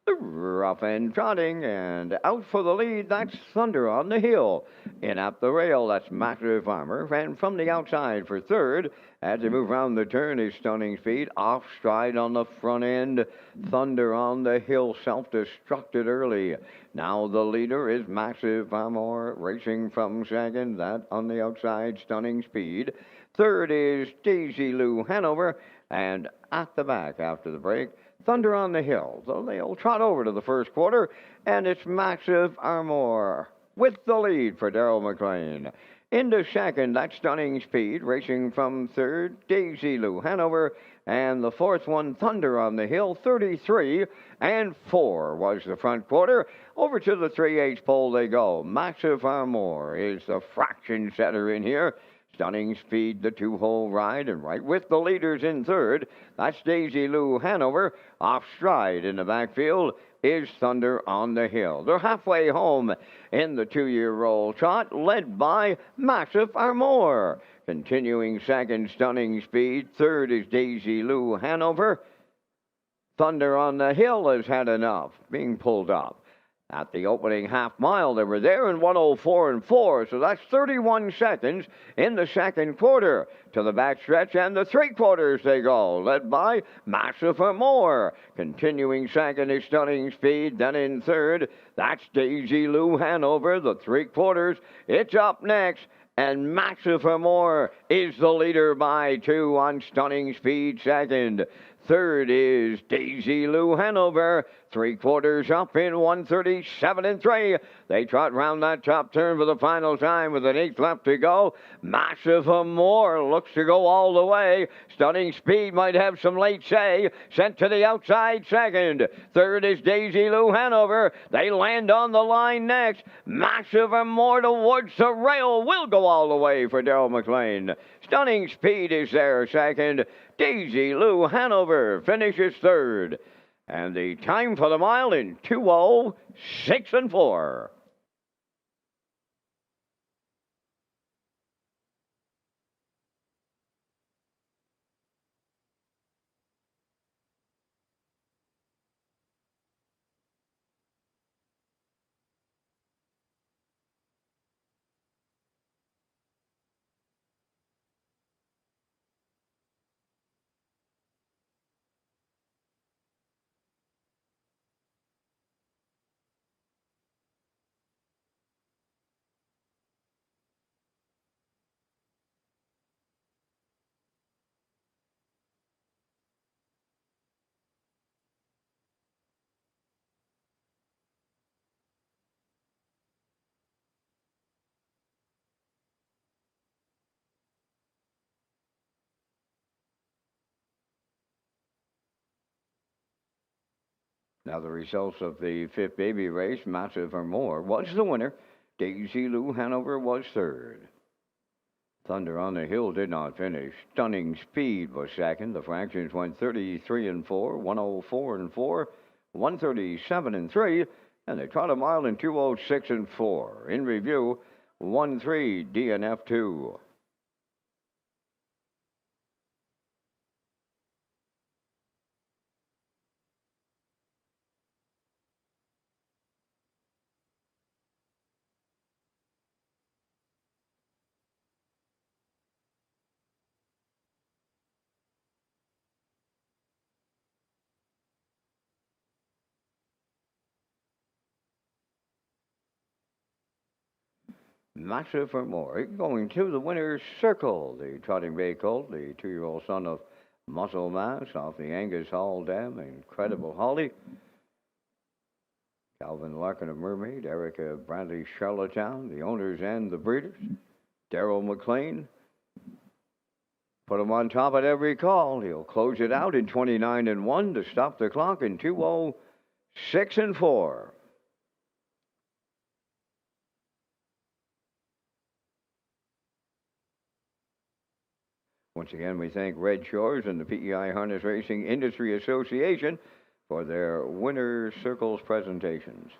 Speaker 1: The rough end trotting and out for the lead, that's Thunder on the Hill. In up the rail, that's Massive Farmer. And from the outside for third, as they move round the turn, is Stunning Speed. Off stride on the front end, Thunder on the Hill, self-destructed early. Now the leader is Massive Farmer, racing from second. That on the outside, Stunning Speed. Third is Daisy Lou Hanover. And at the back after the break, Thunder on the Hill. So they'll trot over to the first quarter, and it's Massive Armour with the lead for Darrell McLean. Into second, that's Stunning Speed, racing from third, Daisy Lou Hanover, and the fourth one, Thunder on the Hill, 33 and 4 was the front quarter. Over to the 3/8 pole they go. Massive Armour is the fraction setter in here. Stunning Speed, the 2-hole ride, and right with the leaders in third. That's Daisy Lou Hanover. Off stride in the backfield is Thunder on the Hill. They're halfway home in the 2-year roll trot, led by Massive Armour. Continuing second, Stunning Speed. Third is Daisy Lou Hanover. Thunder on the Hill has had enough, being pulled up. At the opening half mile, they were there in 1:04 and 4, so that's 31 seconds in the second quarter. To the backstretch and the 3/4 they go, led by Massive Armour. Continuing second is Stunning Speed, then in third, that's Daisy Lou Hanover, the 3/4. It's up next, and Massive Armour is the leader by 2 on Stunning Speed second. Third is Daisy Lou Hanover. 3/4 up in 1:37 and 3. They trot round that top turn for the final time with an 8th left to go. Massive Armour looks to go all the way. Stunning Speed might have some late say. Sent to the outside second. Third is Daisy Lou Hanover. They land on the line next. Massive Armour towards the rail will go all the way for Darrell McLean. Stunning Speed is there second. Daisy Lou Hanover finishes third. And the time for the mile in 2:06 and 4. Now the results of the 5th baby race, Massive Armour was the winner. Daisy Lou Hanover was third. Thunder on the Hill did not finish. Stunning Speed was second. The fractions went 33 and 4, 1:04 and 4, 1:37 and 3, and they trot a mile in 2:06 and 4. In review, 1-3 DNF2. Massive for more. Going to the winner's circle. The Trotting Bay Colt, the 2-year-old son of Muscle Mass off the Angus Hall Dam. Incredible Holly. Calvin Larkin of Mermaid. Erica Bradley Charlottetown. The owners and the breeders. Daryl McLean. Put him on top at every call. He'll close it out in 29-1 to stop the clock in 2:06-4. Once again, we thank Red Shores and the PEI Harness Racing Industry Association for their Winter Circles presentations.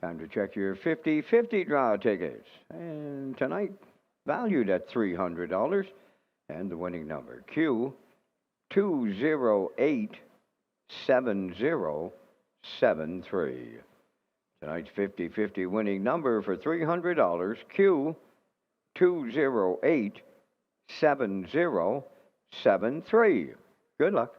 Speaker 1: Time to check your 50-50 draw tickets. And tonight, valued at $300. And the winning number, Q 2087073. Tonight's 50-50 winning number for $300, Q 2087073. Good luck.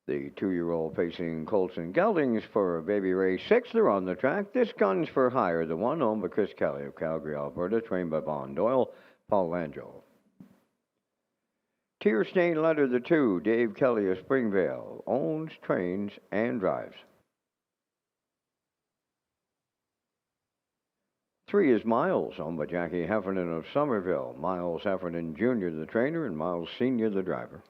Speaker 1: The 2-year-old pacing Colts and Geldings for Baby Race 6. They're on the track. This Gun's for Hire, the one owned by Chris Kelly of Calgary, Alberta, trained by Vaughn Doyle, Paul Langell. Tear Stained Letter, the 2, Dave Kelly of Springvale, owns, trains, and drives. 3 is Miles, owned by Jackie Heffernan of Somerville. Miles Heffernan Jr., the trainer, and Miles Sr., the driver.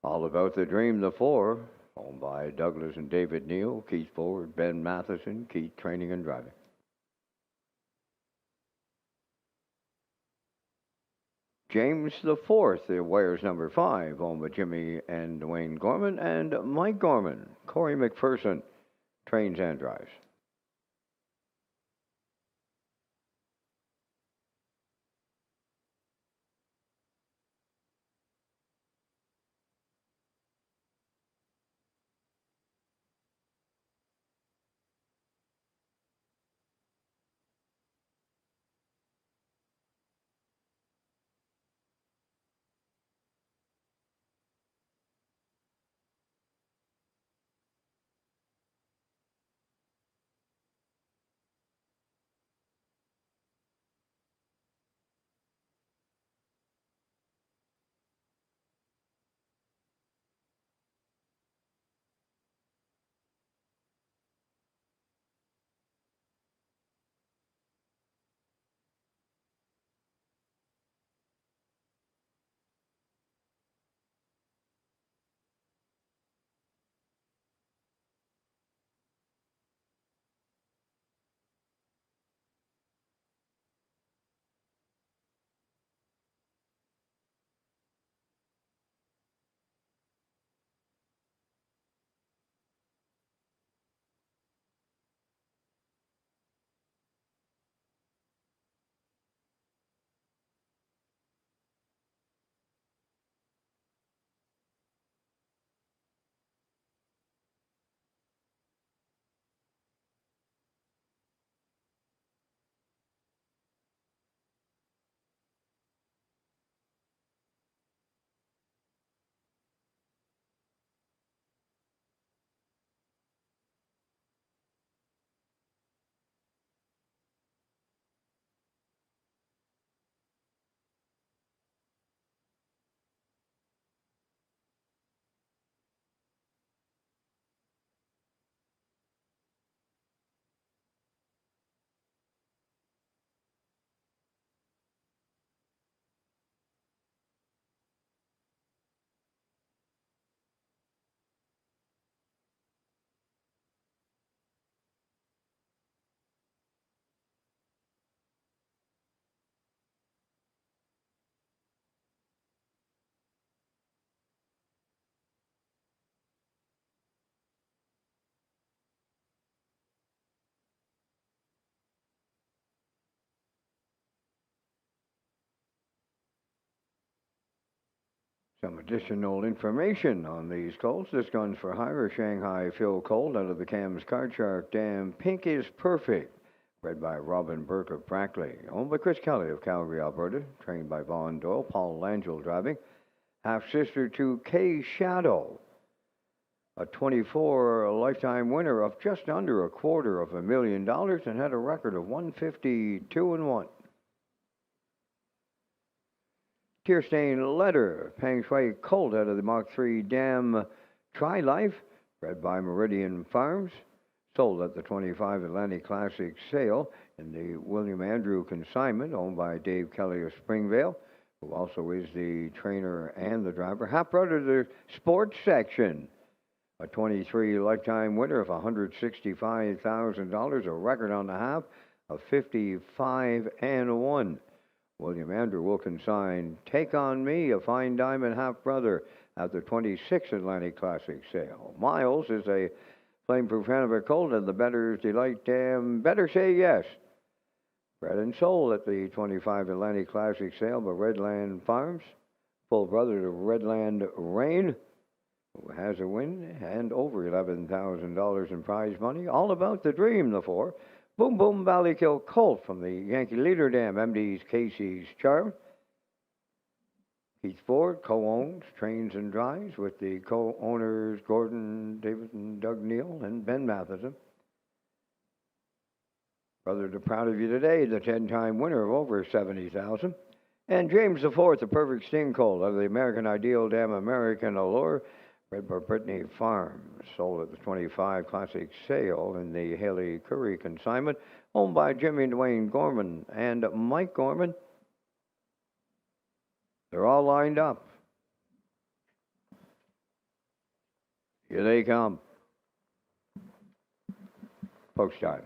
Speaker 1: All About the Dream, the 4, owned by Douglas and David Neal, Keith Forward, Ben Matheson, Keith training and driving. James the 4th, the Wires number 5, owned by Jimmy and Dwayne Gorman, and Mike Gorman, Corey McPherson, trains and drives. Some additional information on these colts. This Gun's for Hire, Shanghai Phil Colt out of the Cam's Card Shark Dam. Pink is Perfect, bred by Robin Burke of Brackley. Owned by Chris Kelly of Calgary, Alberta. Trained by Vaughn Doyle, Paul Langell driving. Half-sister to K Shadow, a 24 lifetime winner of just under $250,000 and had a record of 152-1. Tear Stained Letter, Peng Shui Colt out of the Mark III Dam Tri-Life, bred by Meridian Farms, sold at the 25 Atlantic Classic sale in the William Andrew consignment, owned by Dave Kelly of Springvale, who also is the trainer and the driver. Half-brother to the sports section, a 23 lifetime winner of $165,000, a record on the half of 55-1. William Andrew will consign Take On Me, a fine diamond half-brother, at the 26th Atlantic Classic sale. Miles is a flame-proof Hanover colt at the Better's Delight Dam. Better Say Yes. Bred and sold at the 25 Atlantic Classic sale by Redland Farms. Full brother to Redland Rain, who has a win and over $11,000 in prize money. All About the Dream, the 4. Boom Boom Valley Kill Colt from the Yankee Leader Dam, MD's Casey's Charm. Keith Ford co-owns, trains and drives with the co-owners Gordon David and Doug Neal and Ben Matheson. Brothers are proud of you today, the 10-time winner of over 70,000. And James IV, the perfect sting colt of the American Ideal Dam American Allure, bred by Brittany Farms, sold at the 25 Classic sale in the Haley Curry consignment, owned by Jimmy and Dwayne Gorman and Mike Gorman. They're all lined up. Here they come. Post time.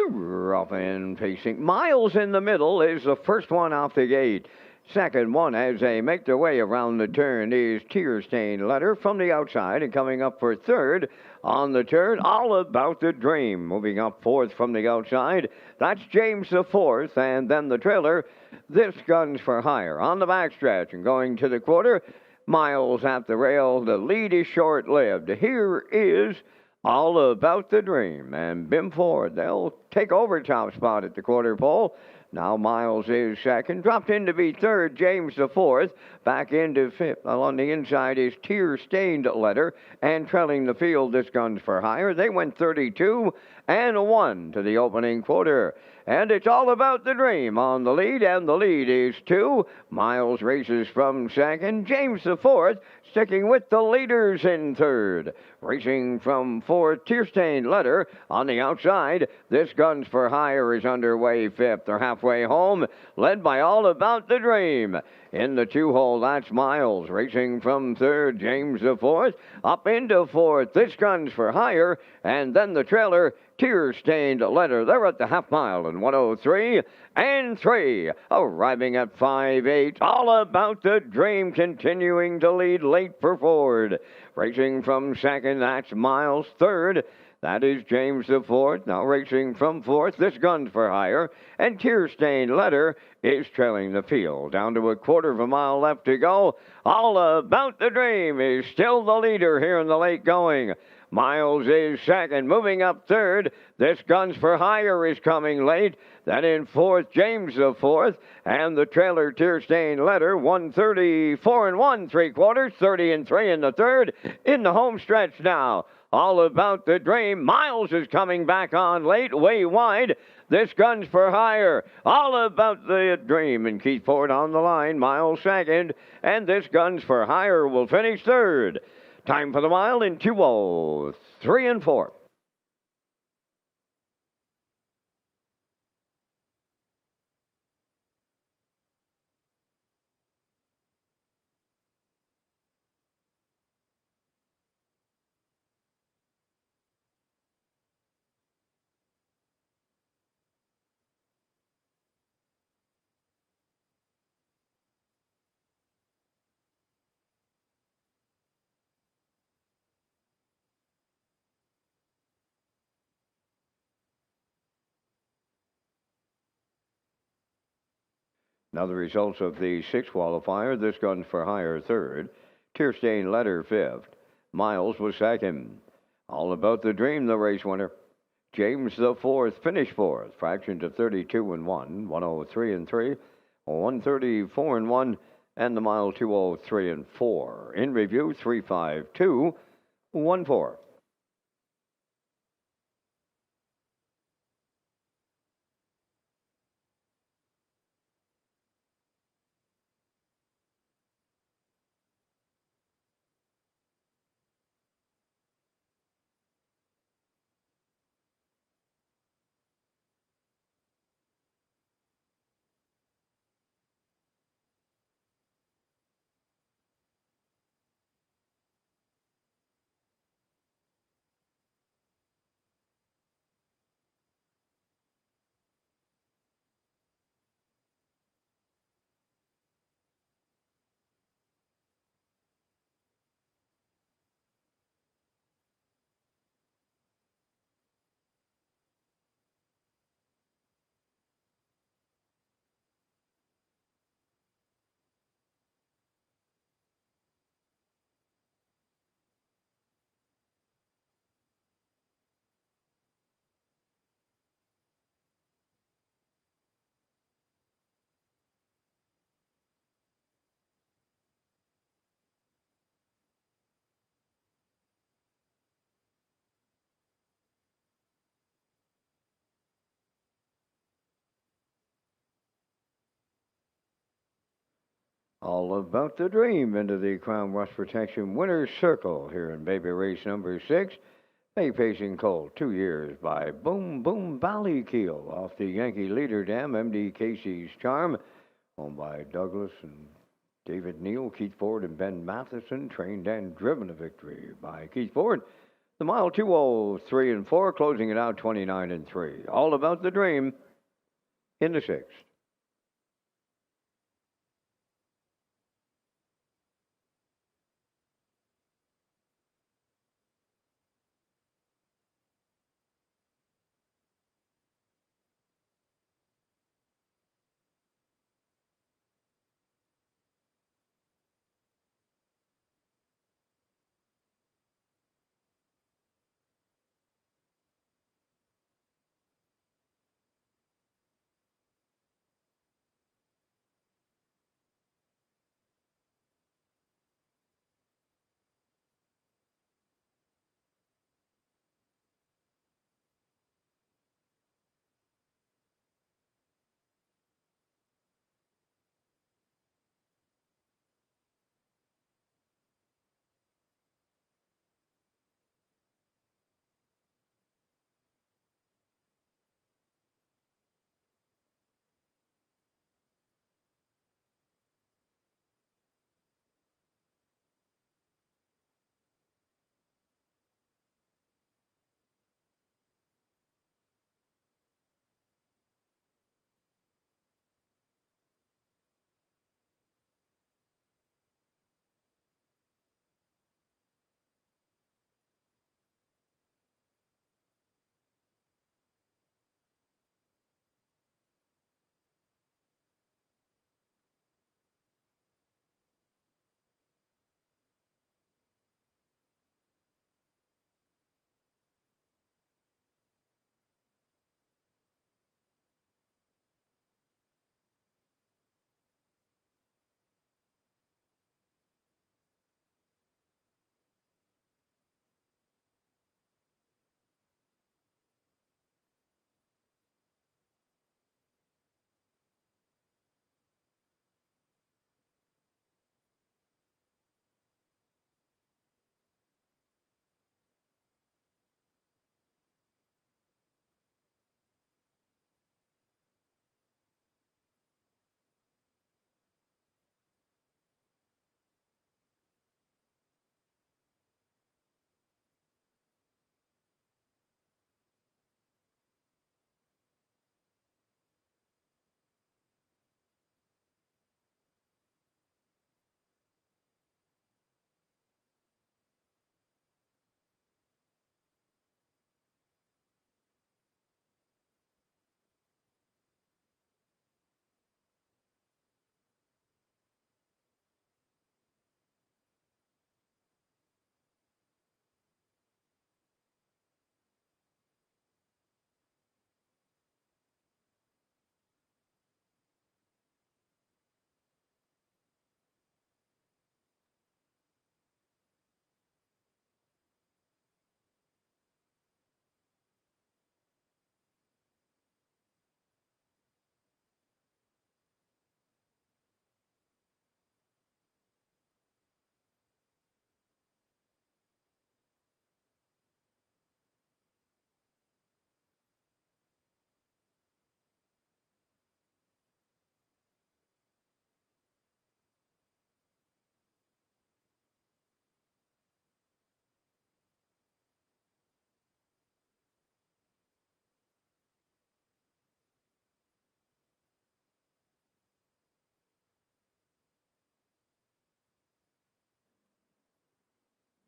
Speaker 1: Rough and pacing. Miles in the middle is the first one off the gate. Second one, as they make their way around the turn, is Tear Stained Letter from the outside, and coming up for third on the turn, All About the Dream. Moving up fourth from the outside, that's James the Fourth, and then the trailer, This Gun's for Hire. On the backstretch and going to the quarter, Miles at the rail. The lead is short-lived. Here is All About the Dream, and Bim Ford, they'll take over top spot at the quarter pole. Now Miles is second, dropped in to be third, James the fourth, back into fifth. On the inside is Tear Stained Letter, and trailing the field, This Gun's for Hire. They went 32 and 1 to the opening quarter. And it's All About the Dream on the lead, and the lead is 2. Miles races from second. James the fourth, sticking with the leaders in third. Racing from fourth, Tear Stained Letter on the outside. This Gun's for Hire is underway fifth. They're halfway home, led by All About the Dream. In the two-hole, that's Miles. Racing from third, James the fourth. Up into fourth, This Gun's for Hire. And then the trailer, Tear Stained Letter. They're at the half mile in 103 and 3. Arriving at 5-8. All About the Dream continuing to lead late for Ford. Racing from second, that's Miles. Third, that is James the fourth. Now racing from fourth, This Gun's for Hire. And Tear Stained Letter is trailing the field. Down to a quarter of a mile left to go. All About the Dream is still the leader here in the late going. Miles is second, moving up third. This Gun's for Hire is coming late. Then in fourth, James the fourth, and the trailer, Tear Stained Letter, 134 and 1 3/4, 30 and 3 in the third. In the home stretch now, All About the Dream. Miles is coming back on late, way wide. This Gun's for Hire. All About the Dream, and Keith Ford on the line. Miles second, and This Gun's for Hire will finish third. Time for the mile in 2:03 and 4. Now the results of the sixth qualifier, This Gun's for Hire third, Tear Stained Letter fifth, Miles was second. All About the Dream, the race winner. James the fourth finished fourth, fraction to 32 and 1, 103 and 3, 134 and 1, and the mile 203 and 4. In review, 35214. All about the dream into the Crown Rust Protection Winner's Circle here in baby race number 6. Bay Pacing Colt, 2 years by Boom Boom Valley Keel off the Yankee Leader Dam, MD Casey's Charm, owned by Douglas and David Neal, Keith Ford, and Ben Matheson, trained and driven to victory by Keith Ford. The mile 2:03 and 4, closing it out 29 and 3. All about the dream in the 6th.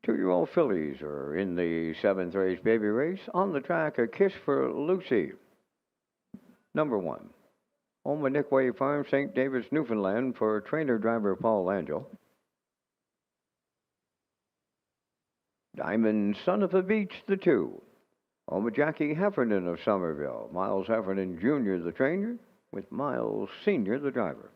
Speaker 1: Two-year-old fillies are in the 7th race baby race. On the track, A Kiss for Lucy, number 1. Home of Nickway Farm, St. David's, Newfoundland, for trainer-driver Paul Angel. Diamond Son of a Beach, the 2. Home of Jackie Heffernan of Somerville. Miles Heffernan Jr., the trainer, with Miles Sr., the driver.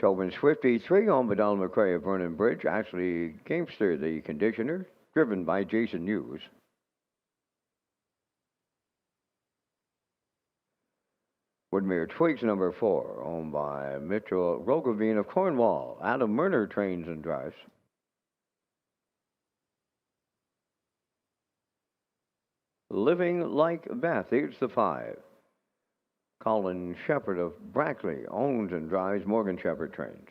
Speaker 1: Tobin Swifty 3 on Vidal McCray of Vernon Bridge. Ashley Gamester, the conditioner, driven by Jason Hughes. Woodmere Twigs number 4, owned by Mitchell Rogovine of Cornwall. Adam Murner trains and drives. Living Like Beth, here's the 5. Colin Shepard of Brackley owns and drives. Morgan Shepard trains.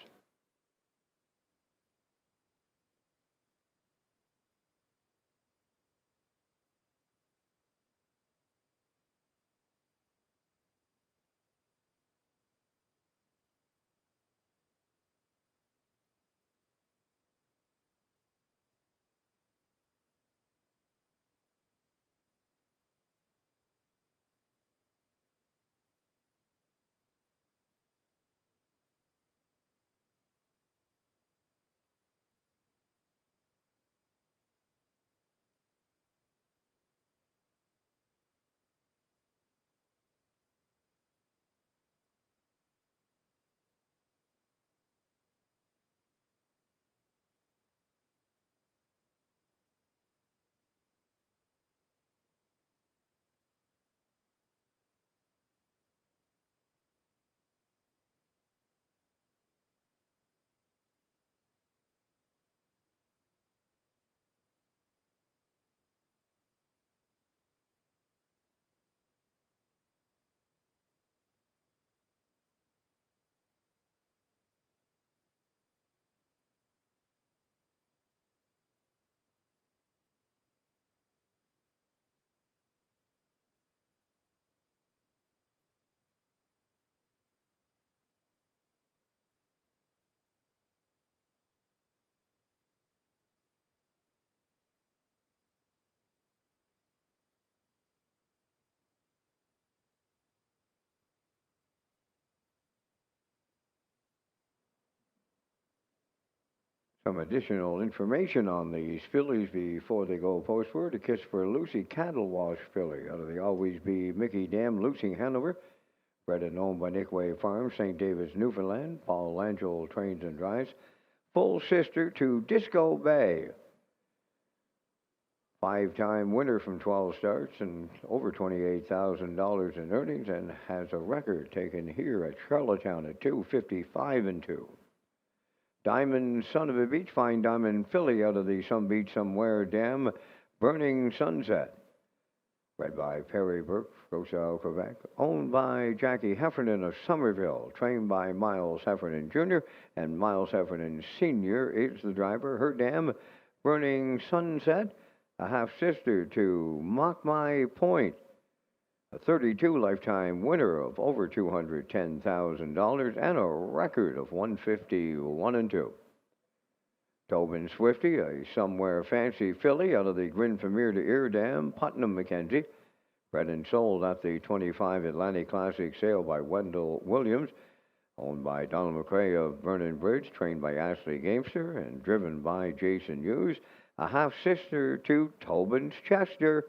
Speaker 1: Some additional information on these fillies before they go postward. A Kiss for Lucy Cattle Wash filly out of the Always Be Mickey Dam, Lucy Hanover. Bred and owned by Nickway Farm, St. David's, Newfoundland. Paul Langell trains and drives. Full sister to Disco Bay. 5-time winner from 12 starts and over $28,000 in earnings, and has a record taken here at Charlottetown at 255-2. Diamond Son of a Beach, fine diamond filly out of the Some Beach Somewhere Dam, Burning Sunset. Bred by Perry Burke, Rosal, Quebec. Owned by Jackie Heffernan of Somerville. Trained by Miles Heffernan Jr. and Miles Heffernan Sr. is the driver. Her dam, Burning Sunset, a half-sister to Mock My Point. A 32 lifetime winner of over $210,000 and a record of 151-2. Tobin Swifty, a somewhere fancy filly out of the Grin Premier de Ear Dam, Putnam Mackenzie. Bred and sold at the 25 Atlantic Classic sale by Wendell Williams. Owned by Donald McRae of Vernon Bridge, trained by Ashley Gamester, and driven by Jason Hughes. A half-sister to Tobin's Chester.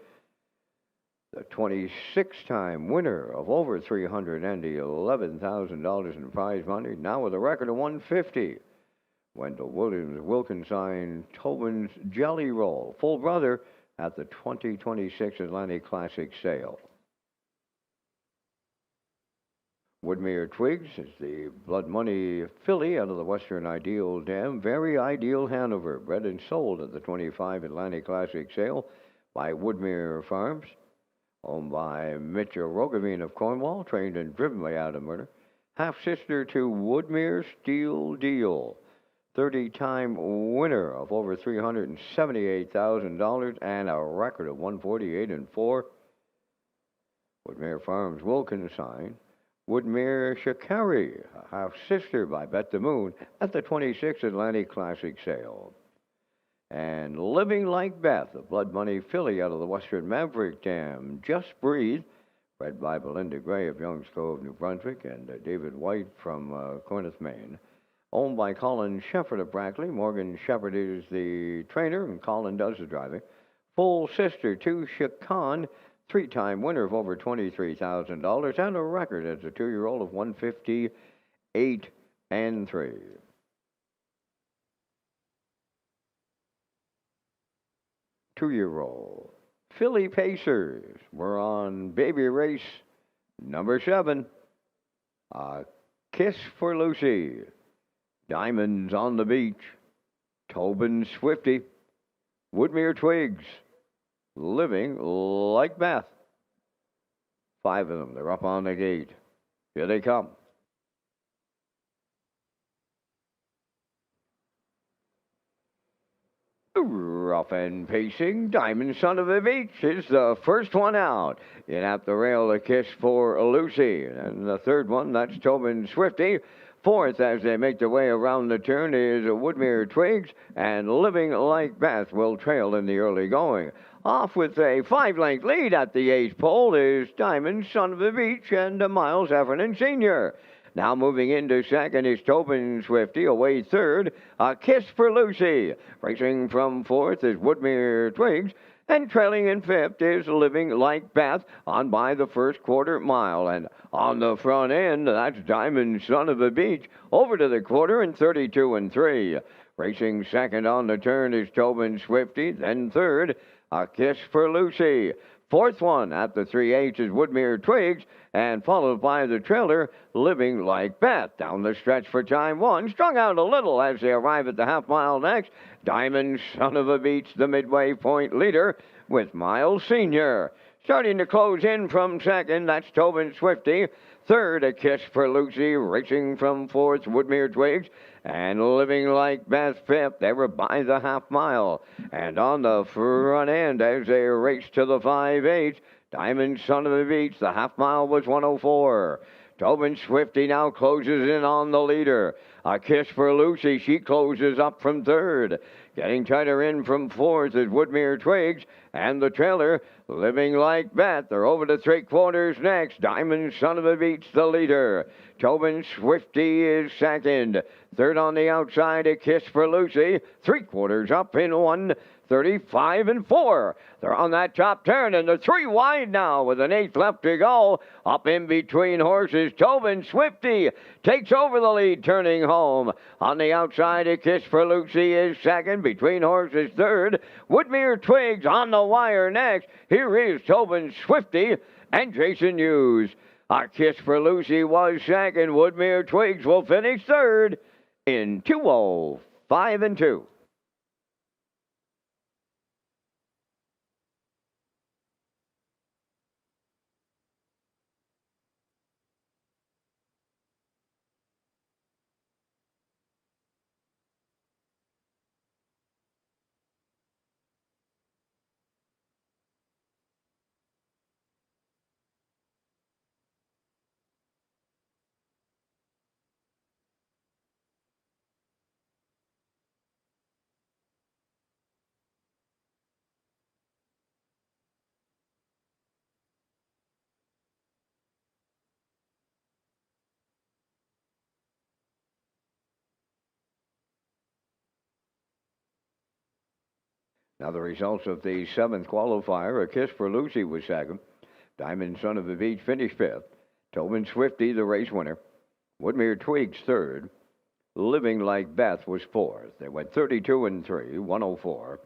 Speaker 1: The 26-time winner of over $311,000 in prize money, now with a record of 150. Wendell Williams Wilkinson Tobin's Jelly Roll, full brother at the 2026 Atlantic Classic sale. Woodmere Twigs is the Blood Money filly out of the Western Ideal Dam, Very Ideal Hanover, bred and sold at the 25 Atlantic Classic sale by Woodmere Farms. Owned by Mitchell Rogovine of Cornwall, trained and driven by Adam Murner. Half-sister to Woodmere Steel Deal. 30-time winner of over $378,000 and a record of 148-4. Woodmere Farms will consign Woodmere Shikari, a half-sister by Bet the Moon, at the 26th Atlantic Classic sale. And Living Like Beth, a Blood Money filly out of the Western Maverick Dam, Just Breathe, bred by Belinda Gray of Youngs Cove, New Brunswick, and David White from Corneth, Maine. Owned by Colin Shepard of Brackley. Morgan Shepard is the trainer, and Colin does the driving. Full sister to Chican, 3-time winner of over $23,000, and a record as a 2-year-old of 158-3. Two-year-old Philly Pacers. We're on baby race number 7. A Kiss for Lucy, Diamonds on the Beach, Tobin Swifty, Woodmere Twigs, Living Like Beth. Five of them. They're up on the gate. Here they come. Rough and pacing, Diamond Son of a Beach is the first one out. In at the rail, a kiss for Lucy. And the third one, that's Tobin Swifty. Fourth, as they make their way around the turn, is Woodmere Twigs, and Living Like Beth will trail in the early going. Off with a 5-length lead at the 8th pole is Diamond Son of the Beach and Miles Heffernan Sr. Now moving into second is Tobin Swifty, away third, A Kiss for Lucy. Racing from fourth is Woodmere Twigs, and trailing in fifth is Living Like Beth on by the first quarter mile. And on the front end, that's Diamond Son of the Beach over to the quarter in 32 and 3. Racing second on the turn is Tobin Swifty, then third, A Kiss for Lucy. Fourth one at the 3/8 is Woodmere Twigs, and followed by the trailer, Living Like Beth. Down the stretch for time one, strung out a little as they arrive at the half mile next. Diamond Son of a Beach, the midway point leader, with Miles Sr. Starting to close in from second, that's Tobin Swifty. Third, A Kiss for Lucy, racing from fourth, Woodmere Twigs, and Living Like Beth fifth. They were by the half mile. And on the front end, as they race to the 5/8, Diamond Son of the Beach, the half mile was 104. Tobin Swifty now closes in on the leader. A Kiss for Lucy, she closes up from third. Getting tighter in from fourth is Woodmere Twigs, and the trailer, Living Like Beth. They're over to three-quarters next. Diamond Son of a Beach, the leader. Tobin Swifty is second. Third on the outside, A Kiss for Lucy. Three-quarters up in 1:35 and 4. They're on that top turn, and they're three wide now with an eighth left to go. Up in between horses, Tobin Swifty takes over the lead, turning home. On the outside, A Kiss for Lucy is second. Between horses, third. Woodmere Twigs on the wire next. Here is Tobin Swifty and Jason Hughes. A Kiss for Lucy was second. Woodmere Twigs will finish third in 2:05 and 2. Now the results of the seventh qualifier: A Kiss for Lucy was second. Diamond Son of the Beach finished fifth. Tobin Swifty, the race winner. Woodmere Twigs third. Living Like Beth was fourth. They went 32 and 3, 104,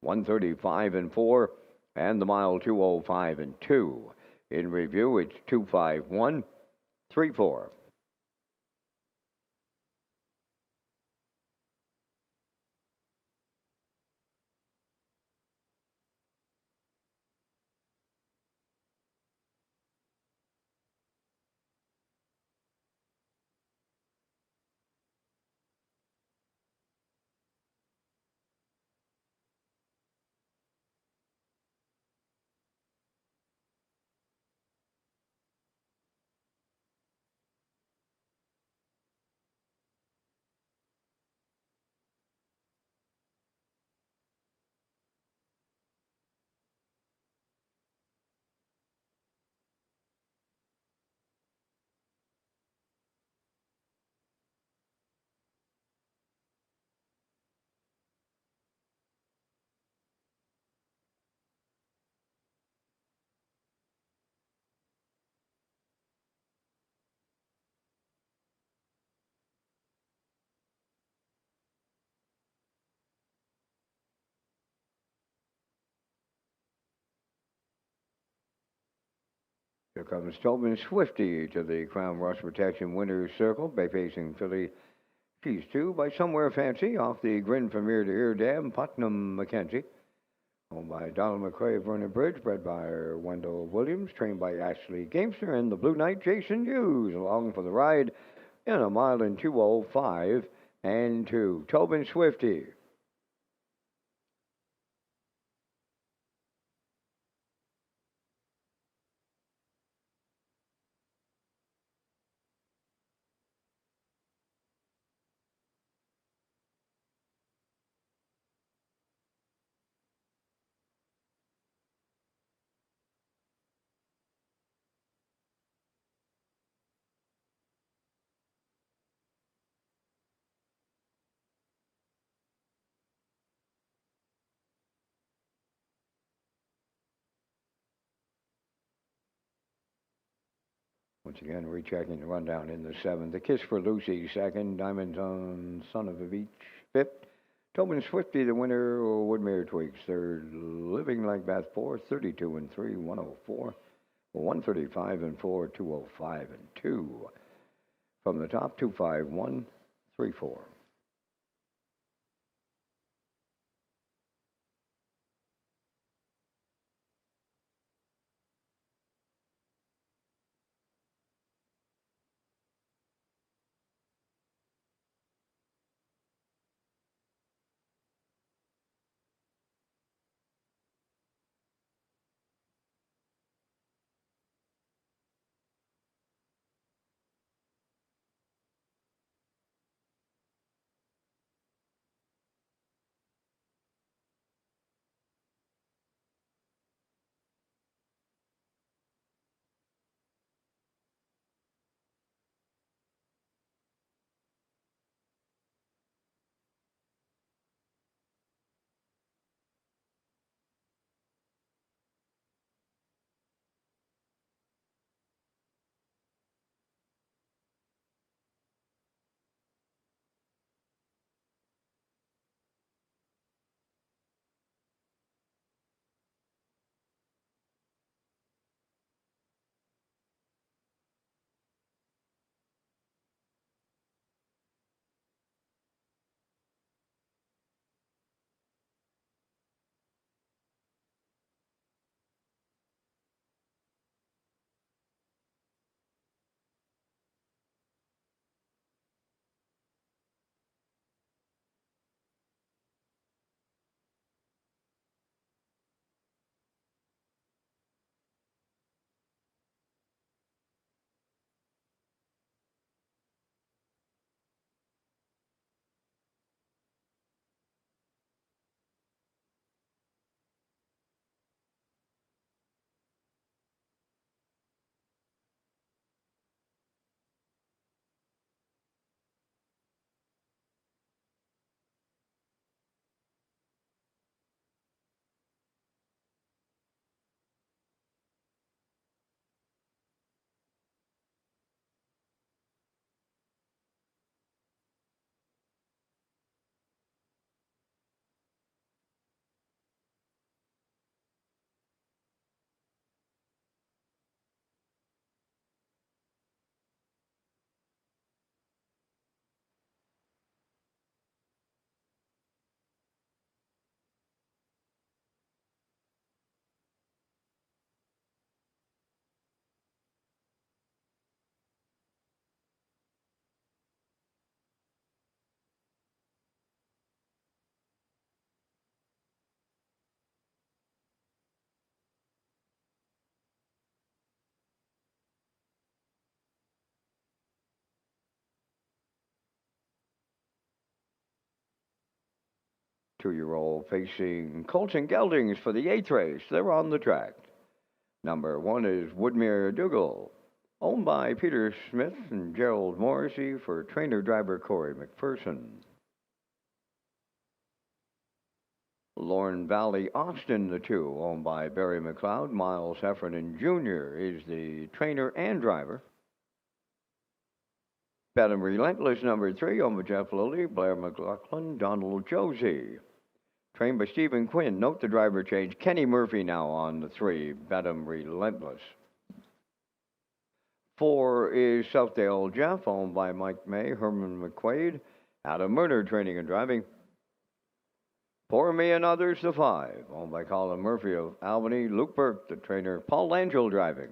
Speaker 1: 135 and 4, and the mile 2:05 and 2. In review, it's 2:51.34. Here comes Tobin Swifty to the Crown Rust Protection Winner's Circle. Bay facing filly. She's 2 by Somewhere Fancy off the Grin from Ear to Ear Dam, Putnam Mackenzie. Owned by Donald McCrae, Vernon Bridge, bred by Wendell Williams, trained by Ashley Gamester, and the Blue Knight Jason Hughes, along for the ride in a mile in 2:05 and 2. Tobin Swifty. Once again, rechecking the rundown in the 7th. The Kiss for Lucy, 2nd. Diamonds on Son of a Beach, 5th. Tobin Swifty, the winner. Woodmere Tweaks, 3rd. Living Like That, 4th. 32 and 3, 104. 135 and 4, 205 and 2. From the top, 25134. Two-year-old facing Colton Geldings for the 8th race. They're on the track. Number 1 is Woodmere Dougal, owned by Peter Smith and Gerald Morrissey for trainer-driver Corey McPherson. Lorne Valley Austin, the 2, owned by Barry McLeod. Miles Heffernan Jr. is the trainer and driver. Bedham Relentless, number 3, owned by Jeff Lilly, Blair McLaughlin, Donald Josie. Trained by Stephen Quinn. Note the driver change. Kenny Murphy now on the 3, Bedham Relentless. 4 is Southdale Jeff, owned by Mike May, Herman McQuaid, out of Murder Training and Driving. Pour Me and Others, the 5, owned by Colin Murphy of Albany, Luke Burke, the trainer, Paul Angel driving.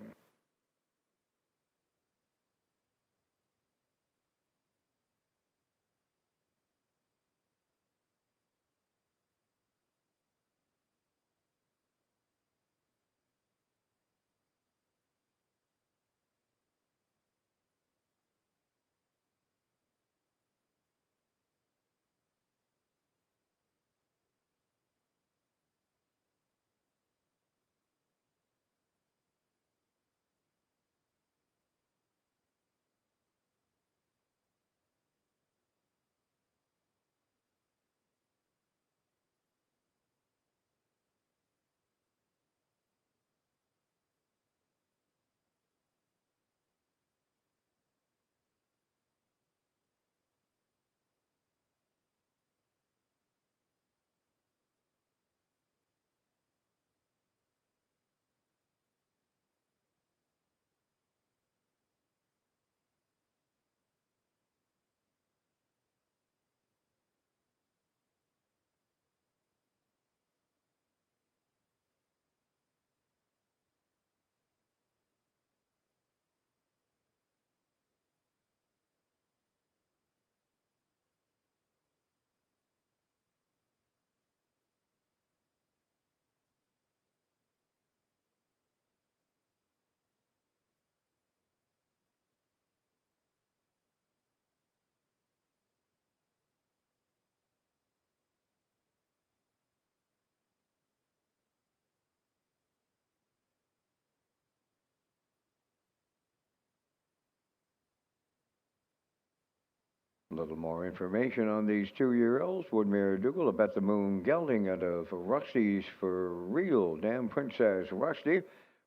Speaker 1: A little more information on these 2-year-olds. Woodmere Dougal, a Bet the Moon gelding out of Rusty's for Real. Damn Princess Rusty.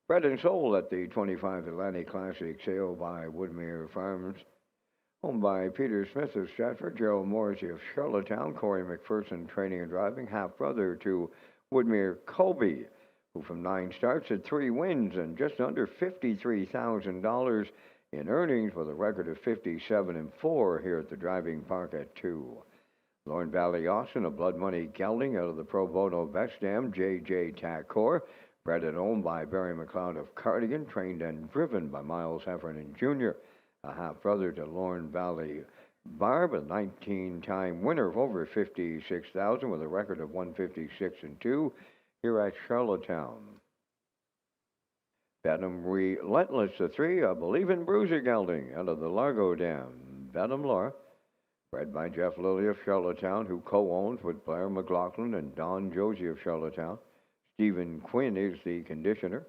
Speaker 1: Bred and sold at the 25 Atlantic Classic sale by Woodmere Farms. Owned by Peter Smith of Stratford, Gerald Morrissey of Charlottetown, Corey McPherson training and driving, half brother to Woodmere Colby, who from 9 starts had 3 wins and just under $53,000 in earnings with a record of 57-4 here at the driving park at 2. Lorne Valley Austin, a blood money gelding out of the Pro Bono Best Dam, J.J. Tackor, bred and owned by Barry McLeod of Cardigan, trained and driven by Miles Heffernan Jr., a half-brother to Lorne Valley Barb, a 19-time winner of over 56,000 with a record of 156-2 here at Charlottetown. Benham Relentless, the 3, a Believe in Bruiser gelding out of the Largo Dam. Benham Laura, bred by Jeff Lilly of Charlottetown, who co-owns with Blair McLaughlin and Don Josie of Charlottetown. Stephen Quinn is the conditioner.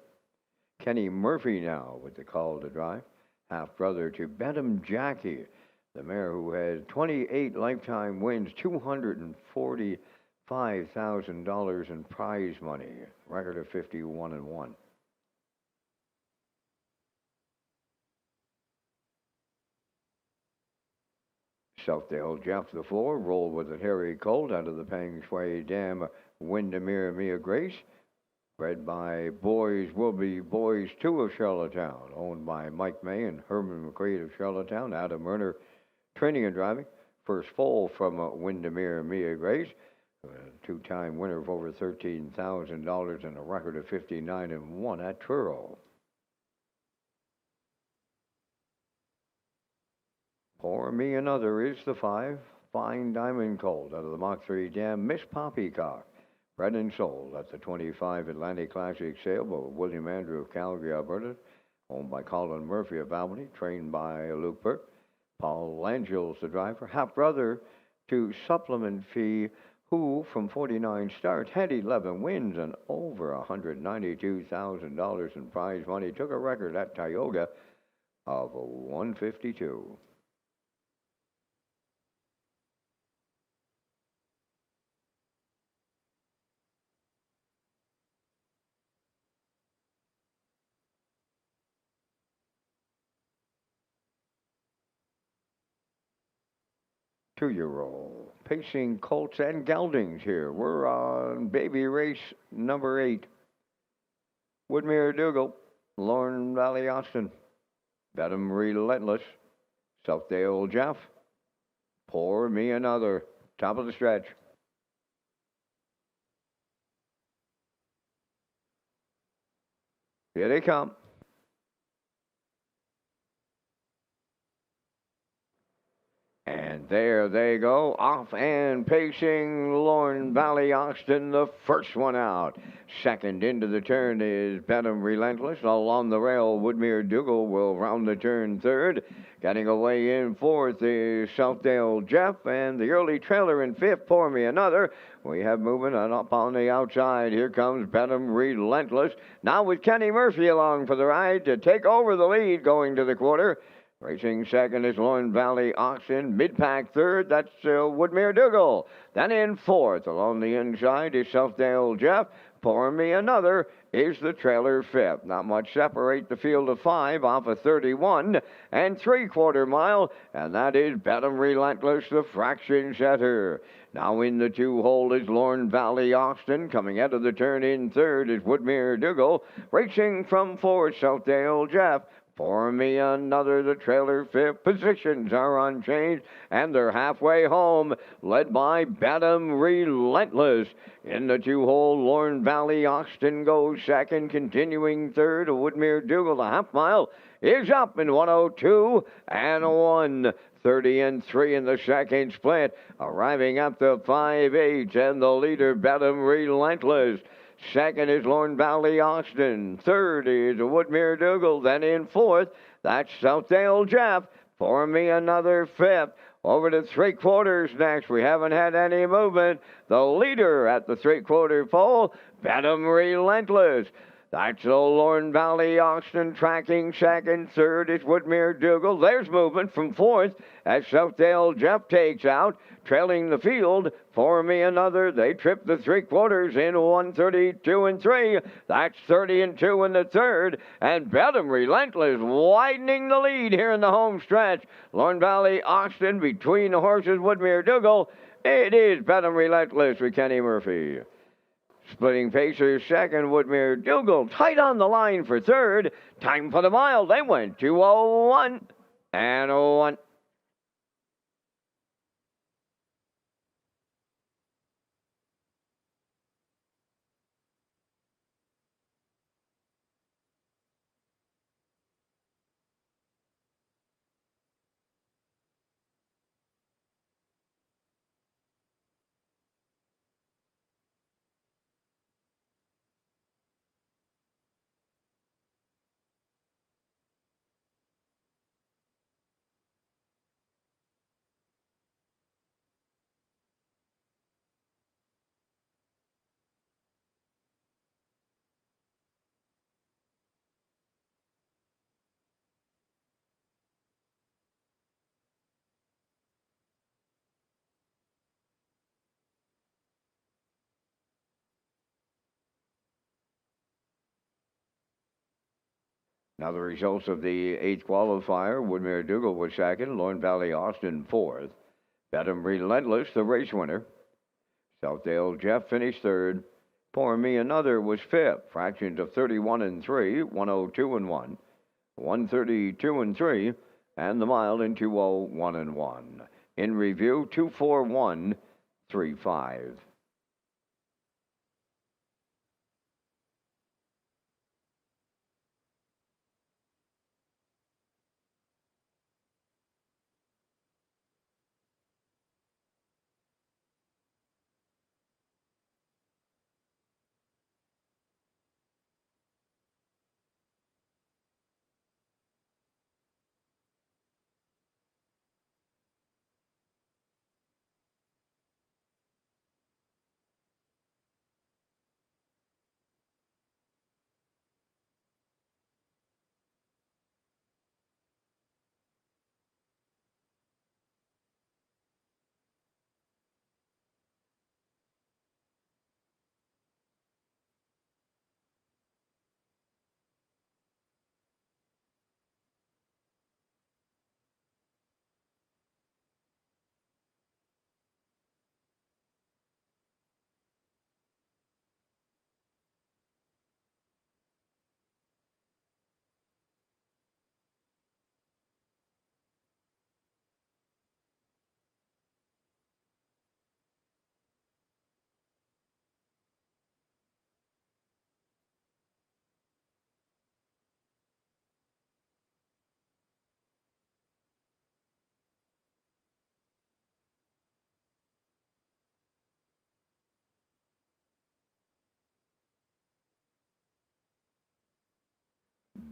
Speaker 1: Kenny Murphy now with the call to drive. Half-brother to Benham Jackie, the mare who had 28 lifetime wins, $245,000 in prize money, record of 51-1. Southdale Jeff the 4, rolled with a Harry Colt out of the Pang Shui Dam, Windermere Mia Grace, bred by Boys Will Be Boys 2 of Charlottetown, owned by Mike May and Herman McQuaid of Charlottetown. Adam Murner, training and driving. First foal from Windermere Mia Grace, a 2-time winner of over $13,000 and a record of 59-1 at Truro. Pour Me Another is the 5, Fine Diamond Colt out of the Mach 3 Dam, Miss Poppycock, bred and sold at the 25 Atlantic Classic sale by William Andrew of Calgary, Alberta, owned by Colin Murphy of Albany, trained by Luke Burke. Paul Langels, the driver, half-brother to Supplement Fee, who from 49 starts had 11 wins and over $192,000 in prize money, took a record at Tioga of 152. Two-year-old pacing colts and geldings here. We're on baby race number 8. Woodmere Dougal, Lorne Valley Austin. Bet 'em Relentless. Southdale Jeff. Pour me another. Top of the stretch. Here they come. And there they go, off and pacing Lorne Valley Austin, the first one out. Second into the turn is Benham Relentless. Along the rail, Woodmere Dougal will round the turn third. Getting away in fourth is Southdale Jeff, and the early trailer in fifth, Pour Me Another. We have movement and up on the outside. Here comes Benham Relentless. Now with Kenny Murphy along for the ride to take over the lead going to the quarter. Racing second is Lorne Valley Oxen. Mid-pack third, that's Woodmere Dougal. Then in fourth, along the inside is Southdale Jeff. Pour Me Another is the trailer fifth. Not much separate the field of five off of 31 and 3/4 mile, and that is Benham Relentless, the fraction setter. Now in the two-hole is Lorne Valley Austin. Coming out of the turn in third is Woodmere Dougal. Racing from fourth, Southdale Jeff. Pour Me Another, the trailer fifth. Positions are unchanged, and they're halfway home, led by Benham Relentless. In the two-hole, Lorne Valley Austin goes second, continuing third. Woodmere Dougal, the half mile, is up in 1:02 and 1:30 and 3 in the second split, arriving up to 5:08, and the leader, Benham Relentless. Second is Lorne Valley Austin. Third is Woodmere Dougal. Then in fourth, that's Southdale Jeff. Pour Me Another fifth. Over to 3/4 next. We haven't had any movement. The leader at the 3/4 pole, Benham Relentless. That's the Lorne Valley Austin tracking second. Third is Woodmere Dougal. There's movement from fourth as Southdale Jeff takes out. Trailing the field, Pour Me Another. They trip the 3/4 in 1:32 and 3. That's 30 and 2 in the third. And Benham Relentless widening the lead here in the home stretch. Lorne Valley Austin between the horses, Woodmere Dougal. It is Benham Relentless with Kenny Murphy. Splitting Pacers second, Woodmere Dougal tight on the line for third. Time for the mile. They went 2:01 and 1. Now the results of the eighth qualifier, Woodmere Dougal was second, Lorne Valley Austin fourth. Benham Relentless, the race winner. Southdale Jeff finished third. Pour Me Another was fifth. Fractions of 31 and 3, 1:02 and 1, 1:32 and 3, and the mile in 2:01 and 1. In review, 2:41.35.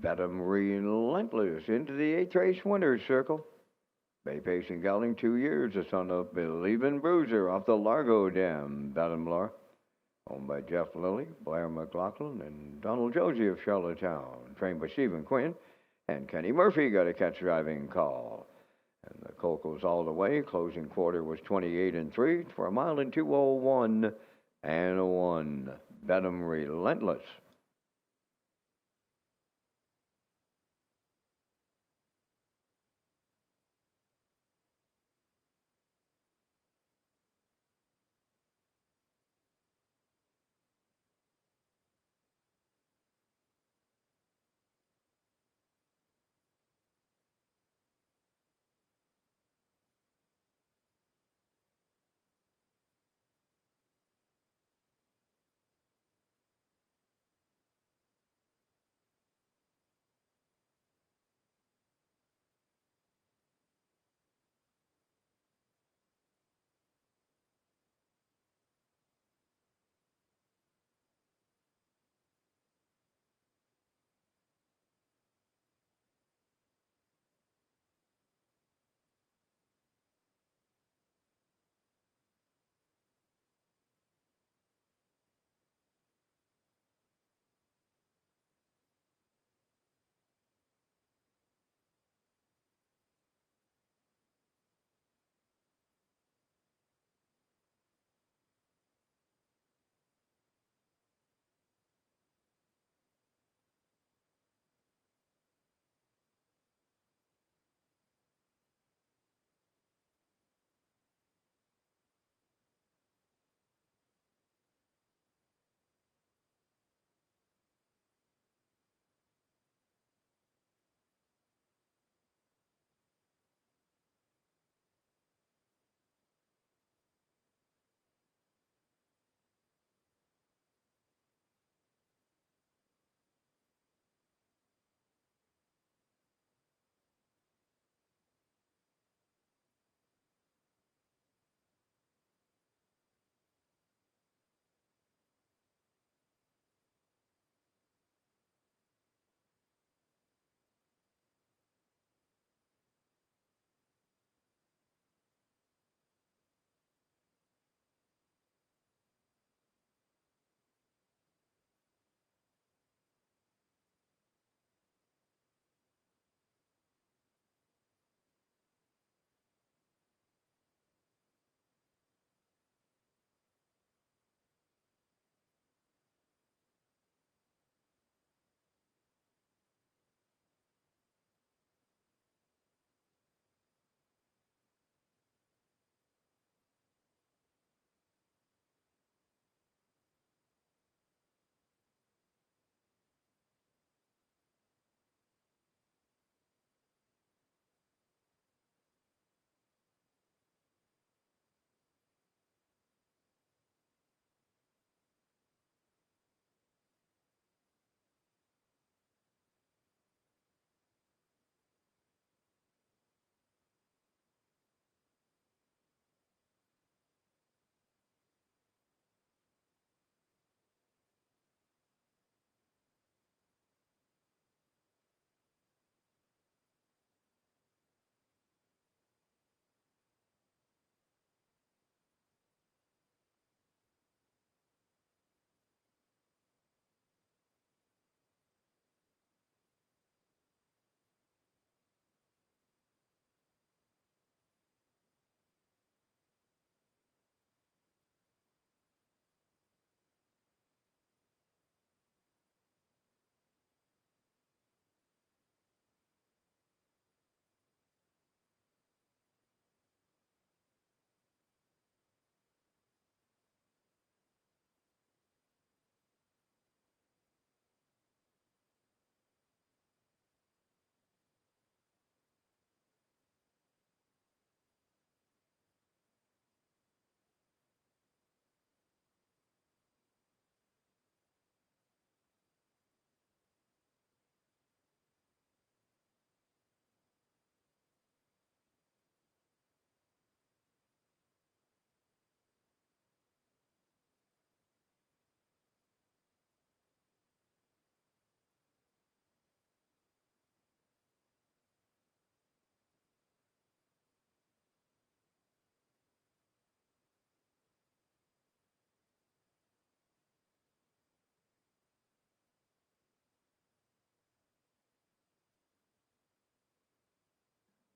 Speaker 1: Bet 'em Relentless into the eighth race winner's circle. Bay Pacing Gelding, 2 years, the son of Believin' Bruiser off the Largo Dam. Bet 'em Laura. Owned by Jeff Lilly, Blair McLaughlin, and Donald Josie of Charlottetown. Trained by Stephen Quinn. And Kenny Murphy got a catch driving call. And the colt goes all the way. Closing quarter was 28 and 3 for a mile and 2:01 and a 1. Bet 'em Relentless.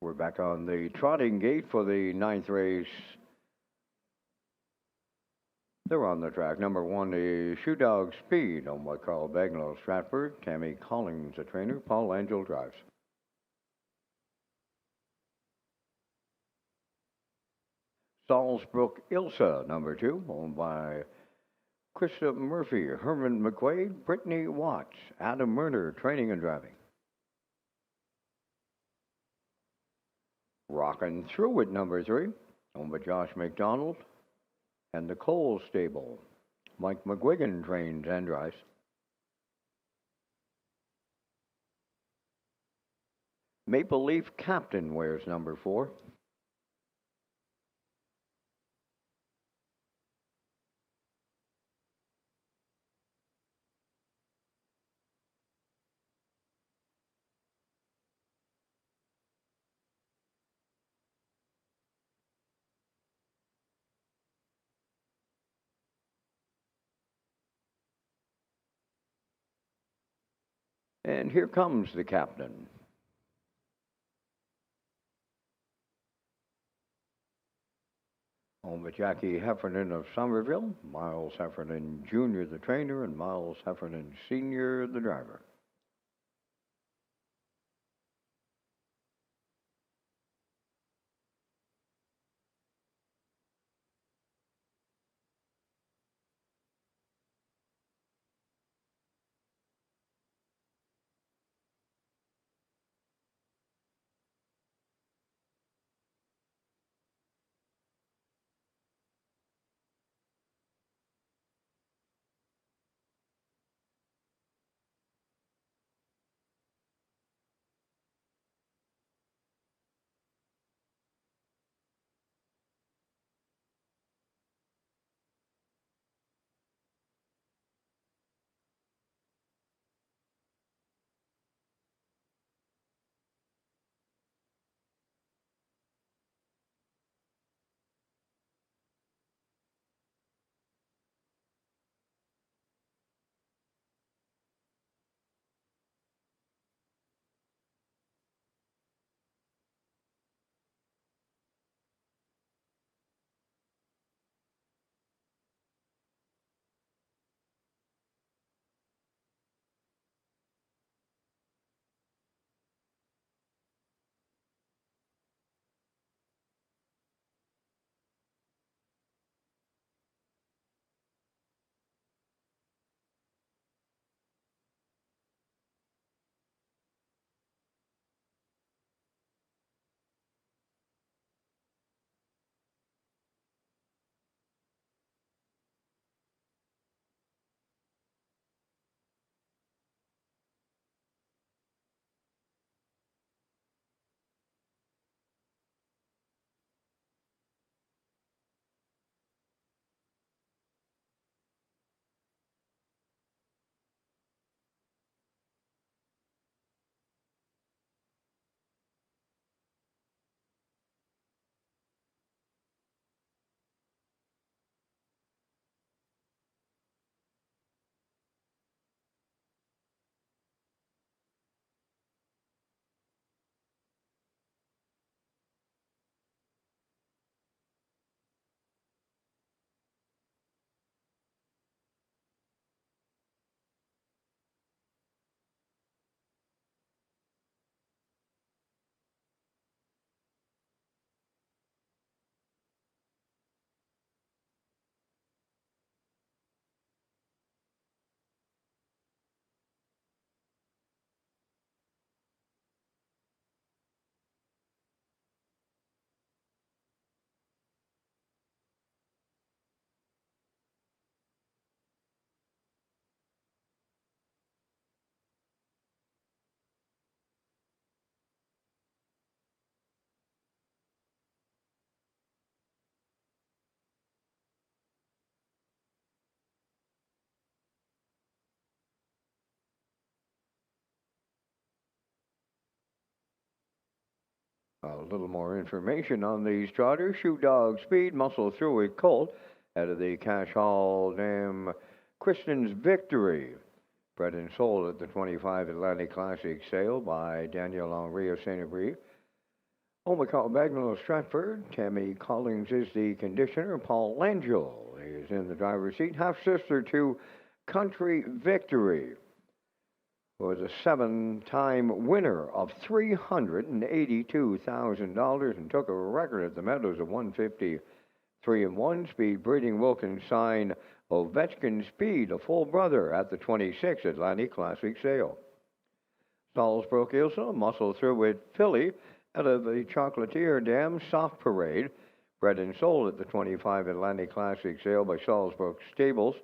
Speaker 1: We're back on the trotting gate for the ninth race. They're on the track. Number one is Shoe Dog Speed, owned by Carl Bagnall Stratford. Tammy Collins, the trainer. Paul Angel drives. Salisbrook Ilsa, number two, owned by Krista Murphy, Herman McQuaid, Brittany Watts, Adam Murner, training and driving. Rockin' Through It, number three, owned by Josh McDonald and the Cole Stable. Mike McGuigan trains and drives. Maple Leaf Captain wears number four. And here comes the captain. Home with Jackie Heffernan of Somerville, Miles Heffernan Jr., the trainer, and Miles Heffernan Sr., the driver. A little more information on these trotters. Shoe Dog Speed, Muscle Through It Colt, out of the Cash Hall Dam Kristen's Victory. Bred and sold at the 25 Atlantic Classic sale by Daniel Henri of Saint Brie. Omicron Bagnall Stratford. Tammy Collins is the conditioner. Paul Langell is in the driver's seat. Half sister to Country Victory was a seven-time winner of $382,000 and took a record at the Meadows of 153 and 1. Speed breeding Wilkins sign Ovechkin Speed, a full brother at the 26th Atlantic Classic Sale. Salzbrook Ilsa, muscle through with Philly out of the Chocolatier Dam Soft Parade, bred and sold at the 25 Atlantic Classic Sale by Salzbrook Stables,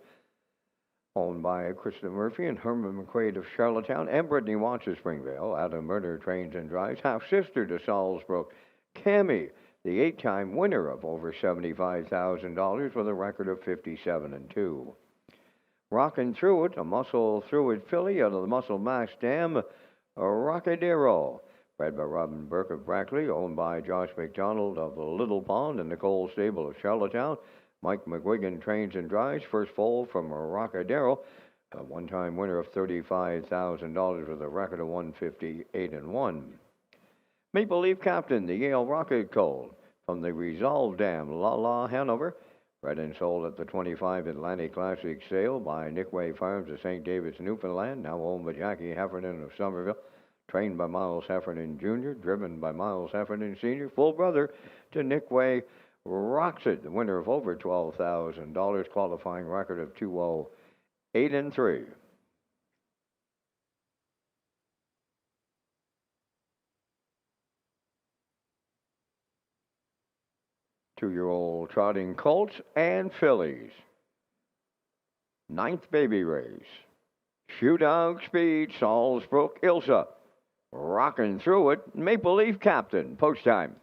Speaker 1: owned by Krista Murphy and Herman McQuaid of Charlottetown and Brittany Watts of Springvale. Adam Murder trains and drives, half sister to Salzbrook Cami, the eight-time winner of over $75,000 with a record of 57 and 2. Rockin' Through It, a muscle through it filly out of the Muscle Mass Dam, Rockadero, bred by Robin Burke of Brackley, owned by Josh McDonald of the Little Pond and Nicole Stable of Charlottetown. Mike McGuigan trains and drives, first foal from Rockadero, a one-time winner of $35,000 with a record of 158 and 1. Maple Leaf Captain, the Yale Rocket Colt, from the Resolve Dam, La La Hanover, bred and sold at the 25 Atlantic Classic Sale by Nickway Farms of St. David's, Newfoundland, now owned by Jackie Heffernan of Somerville, trained by Miles Heffernan Jr., driven by Miles Heffernan Sr., full brother to Nickway Rocks It, the winner of over $12,000, qualifying record of 208 and 3. Two-year-old trotting colts and fillies. Ninth baby race. Shoe Dog Speed, Salzbrook Ilsa. Rockin' Through It, Maple Leaf Captain. Post time.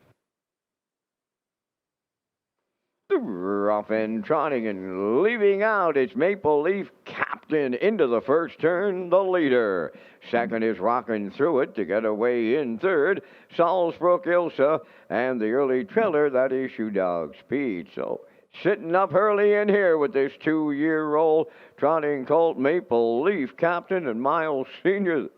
Speaker 1: Rough and trotting and leaving out. It's Maple Leaf Captain into the first turn, the leader. Second is Rockin' Through It to get away in third. Salzbrook Ilsa and the early trailer, that is Shoe Dog Speed. So sitting up early in here with this two-year-old trotting colt, Maple Leaf Captain and Miles Sr.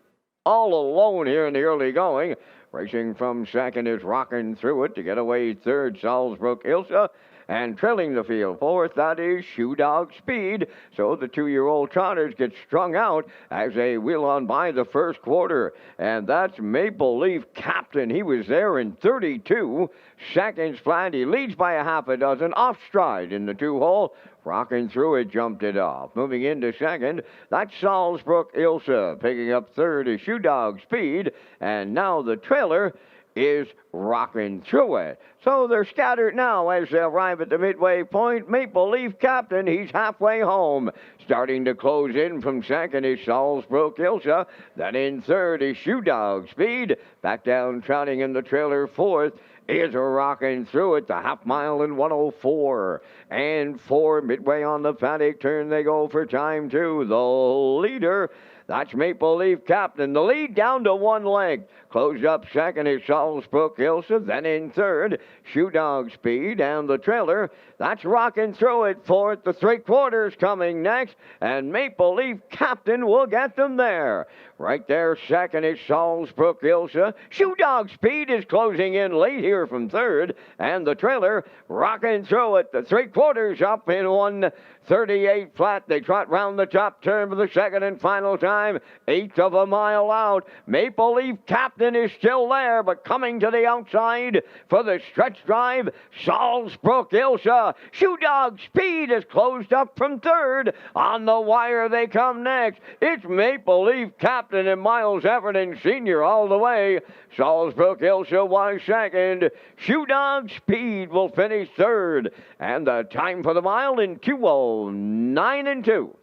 Speaker 1: all alone here in the early going. Racing from second is Rockin' Through It to get away third, Salzbrook Ilsa. And trailing the field fourth, that is Shoe Dog Speed. So the two-year-old trotters get strung out as they wheel on by the first quarter. And that's Maple Leaf Captain. He was there in 32 seconds flat. He leads by a half a dozen off stride in the two-hole. Rockin' Through It jumped it off. Moving into second, that's Salzbrook Ilsa. Picking up third is Shoe Dog Speed. And now the trailer is Rockin' Through It. So they're scattered now as they arrive at the midway point. Maple Leaf Captain, he's halfway home. Starting to close in from second is Salzbrook Ilsa. Then in third is Shoe Dog Speed. Back down trotting in the trailer fourth is Rockin' Through It, the half mile in 104. And four, midway on the paddock turn, they go for time two. The leader, that's Maple Leaf Captain. The lead down to one leg. Closed up second is Salzbrook Ilsa. Then in third, Shoe Dog Speed. And the trailer, that's Rockin' Through It. Fourth, the three quarters coming next. And Maple Leaf Captain will get them there. Right there, second is Salzbrook Ilsa. Shoe Dog Speed is closing in late here from third. And the trailer, Rockin' Through It. The three quarters up in 1:38 flat. They trot round the top turn for the second and final time. Eighth of a mile out. Maple Leaf Captain is still there, but coming to the outside for the stretch drive, Salzbrook Ilsa. Shoe Dog Speed is closed up from third. On the wire they come next. It's Maple Leaf Captain and Miles Heffernan Sr. all the way. Salzbrook Ilsa was second. Shoe Dog Speed will finish third. And the time for the mile in 2:09 and 2.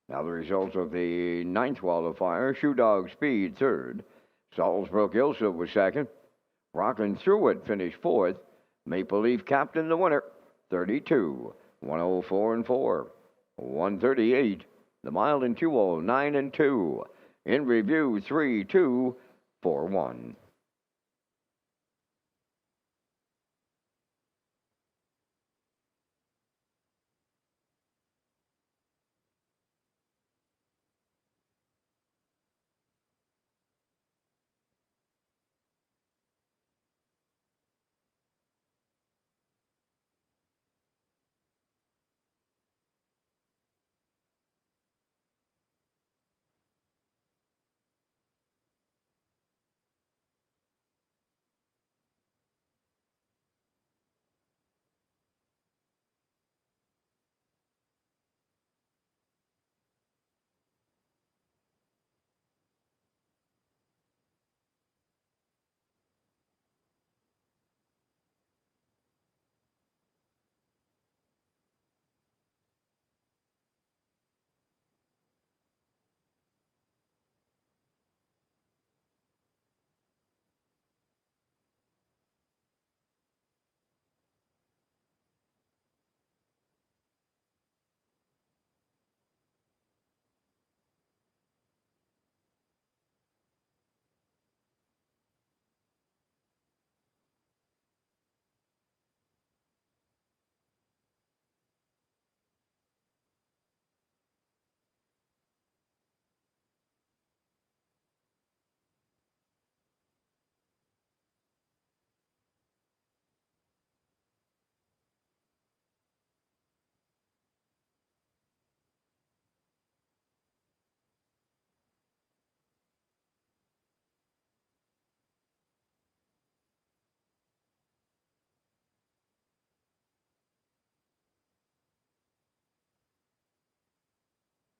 Speaker 1: Now the results of the ninth qualifier: Shoe Dog Speed third, Salisbrook Ilsa was second, Rockland Thruitt finished fourth, Maple Leaf Captain the winner, 32, 104 and 4, 138, the mile in 209 and 2. In review, 3, 2, 4, 1.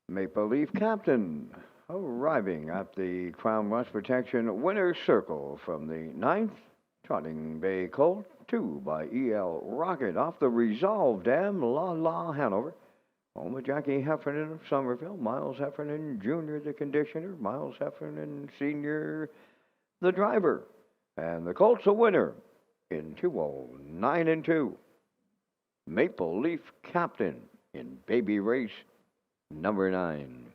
Speaker 1: Maple Leaf Captain arriving at the Crown Rust Protection winner's circle from the ninth Trotting Bay Colt, 2 by E.L. Rocket off the Resolve Dam, La La, Hanover. Home of Jackie Heffernan of Somerville, Miles Heffernan Jr., the conditioner, Miles Heffernan Sr., the driver. And the Colt's a winner in 209 and 2. Maple Leaf Captain in Baby Race number 9.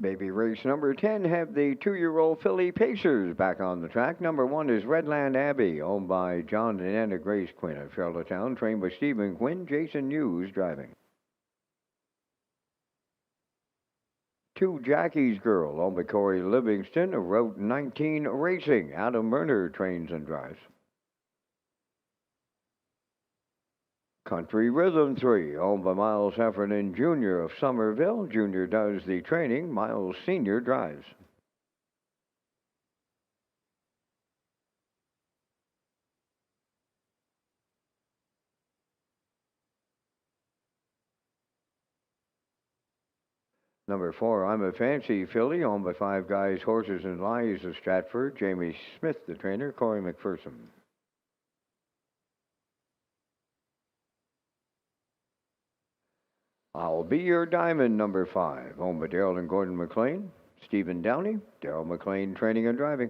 Speaker 1: Baby race number 10 have the 2-year-old filly Pacers back on the track. Number 1 is Redland Abbey, owned by John and Anna Grace Quinn of Charlottetown, trained by Stephen Quinn, Jason Hughes driving. 2 Jackie's Girl, owned by Corey Livingston of Route 19 Racing. Adam Werner trains and drives. Country Rhythm 3, owned by Miles Heffernan Jr. of Somerville. Jr. does the training. Miles Sr. drives. Number 4, I'm a Fancy filly, owned by Five Guys Horses and Lies of Stratford. Jamie Smith, the trainer. Corey McPherson. I'll Be Your Diamond, number 5, owned by Daryl and Gordon McLean. Stephen Downey, Daryl McLean training and driving.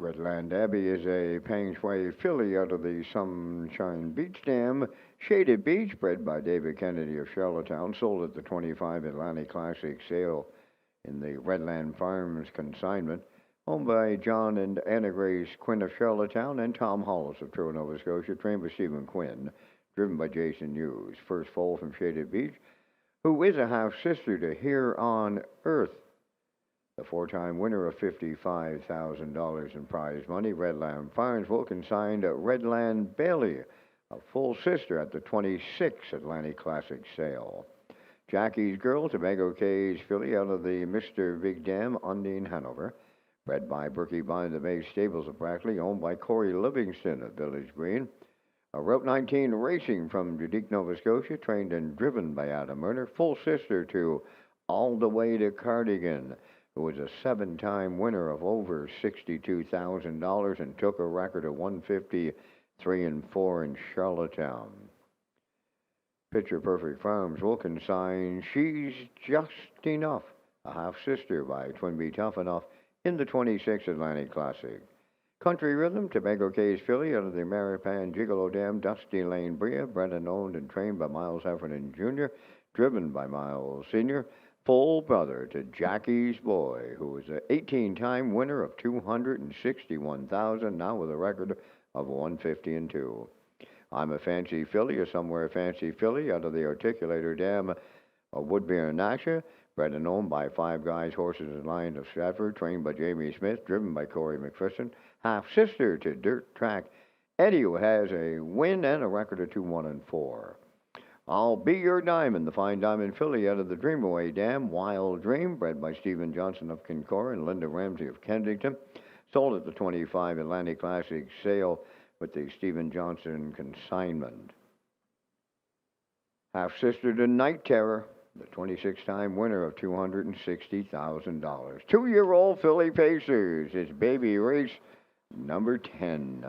Speaker 1: Redland Abbey is a Pang Shui filly out of the Sunshine Beach Dam. Shaded Beach, bred by David Kennedy of Charlottetown, sold at the 25 Atlantic Classic sale in the Redland Farms consignment. Owned by John and Anna Grace Quinn of Charlottetown and Tom Hollis of Truro, Nova Scotia, trained by Stephen Quinn, driven by Jason Hughes. First foal from Shaded Beach, who is a half sister to Here on Earth. The 4-time winner of $55,000 in prize money, Redland Farms, will consign Redland Bailey, a full sister at the 26 Atlantic Classic sale. Jackie's Girl, Tobago Cage filly out of the Mr. Big Dam, Undine, Hanover. Bred by Berkey by the Bay Stables of Brackley, owned by Corey Livingston of Village Green. A Route 19 Racing from Dudique, Nova Scotia, trained and driven by Adam Werner. Full sister to All the Way to Cardigan, who was a 7-time winner of over $62,000 and took a record of 153-4 in Charlottetown. Picture Perfect Farms will consign She's Just Enough, a half sister by Twin B Tough Enough in the 26th Atlantic Classic. Country Rhythm, Tobago Case filly out of the Maripan Gigolo Dam, Dusty Lane Bria, bred and owned and trained by Miles Heffernan Jr., driven by Miles Sr., full brother to Jackie's Boy, who is an 18-time winner of 261,000, now with a record of 150 and 2. I'm a Fancy Filly, a Somewhere Fancy Filly out of the Articulator Dam of Woodbury, Nasha, bred and owned by Five Guys Horses and Lions of Stratford, trained by Jamie Smith, driven by Corey McPherson, half sister to Dirt Track Eddie, who has a win and a record of 2-1-4. I'll Be Your Diamond, the fine diamond filly out of the Dreamaway Dam, Wild Dream, bred by Stephen Johnson of Kincora and Linda Ramsey of Kensington, sold at the 25 Atlantic Classic sale with the Stephen Johnson consignment. Half sister to Night Terror, the 26-time winner of $260,000. 2-year-old filly Pacers, it's baby race number 10.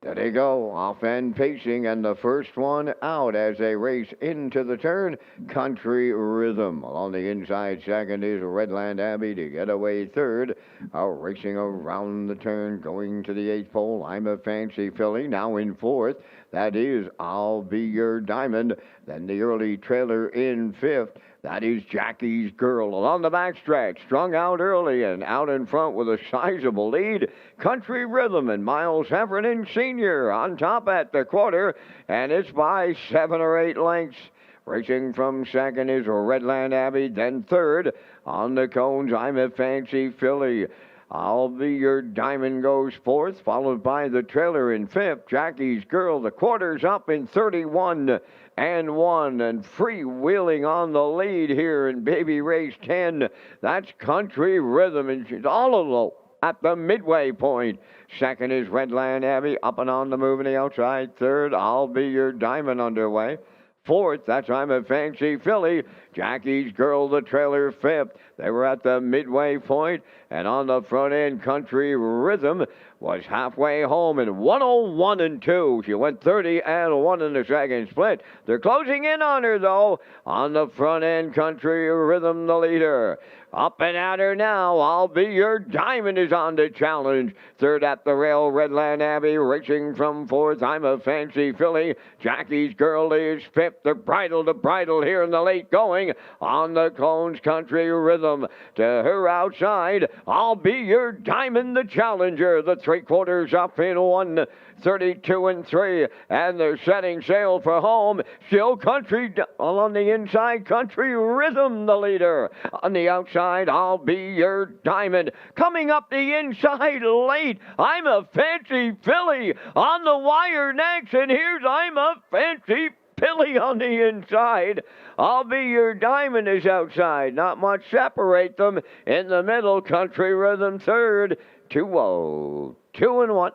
Speaker 1: There they go, off and pacing, and the first one out as they race into the turn. Country Rhythm. Along the inside, second is Redland Abbey to get away third. Racing around the turn, going to the 8th pole. I'm a Fancy Filly, now in 4th. That is I'll Be Your Diamond. Then the early trailer in 5th. That is Jackie's Girl. Along the backstretch, strung out early and out in front with a sizable lead. Country Rhythm and Miles Heffernan Sr. on top at the quarter, and it's by 7 or 8 lengths. Racing from second is Redland Abbey, then third. On the cones, I'm a Fancy Filly. I'll Be Your Diamond goes fourth, followed by the trailer in fifth. Jackie's Girl, the quarters up in 31 and 1, and freewheeling on the lead here in Baby Race 10. That's Country Rhythm, and she's all alone at the midway point. Second is Redland Abbey, up and on the move in the outside. Third, I'll Be Your Diamond underway. Fourth, that's I'm a Fancy Filly. Jackie's Girl, the trailer, fifth. They were at the midway point, and on the front end, Country Rhythm was halfway home in 101 and 2. She went 30 and 1 in the second split. They're closing in on her, though. On the front end, Country Rhythm, the leader. Up and at her now. I'll Be Your Diamond is on the challenge. Third at the rail, Redland Abbey. Racing from fourth, I'm a Fancy Filly. Jackie's Girl is fifth. They're bridle to bridle here in the late going. On the cones, Country Rhythm. To her outside, I'll Be Your Diamond, the challenger. The 3/4 up in 1:32 and 3. And they're setting sail for home. Still Country on the inside. Country Rhythm, the leader. On the outside, I'll Be Your Diamond. Coming up the inside late, I'm a Fancy Filly on the wire next. And here's I'm a Fancy Filly on the inside. I'll Be Your Diamond is outside. Not much separate them. In the middle, Country Rhythm third. 2-0. 2 and 1.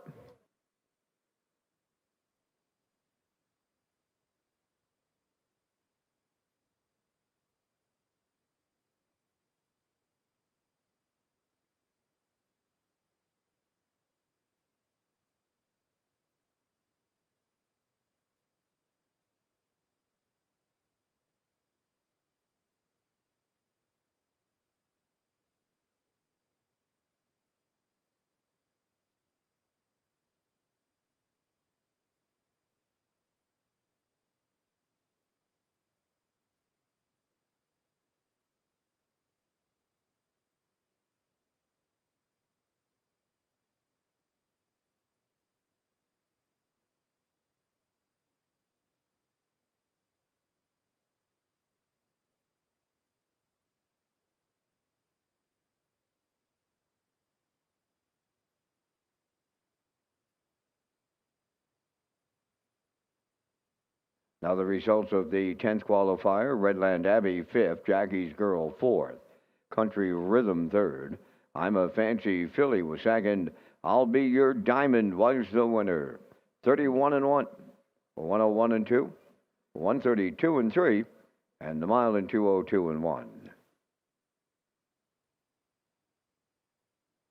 Speaker 1: Now the results of the 10th qualifier: Redland Abbey 5th, Jackie's Girl 4th, Country Rhythm 3rd, I'm a Fancy Filly was 2nd, I'll Be Your Diamond was the winner. 31 and 1, 101 and 2, 132 and 3, and the mile in 202 and 1.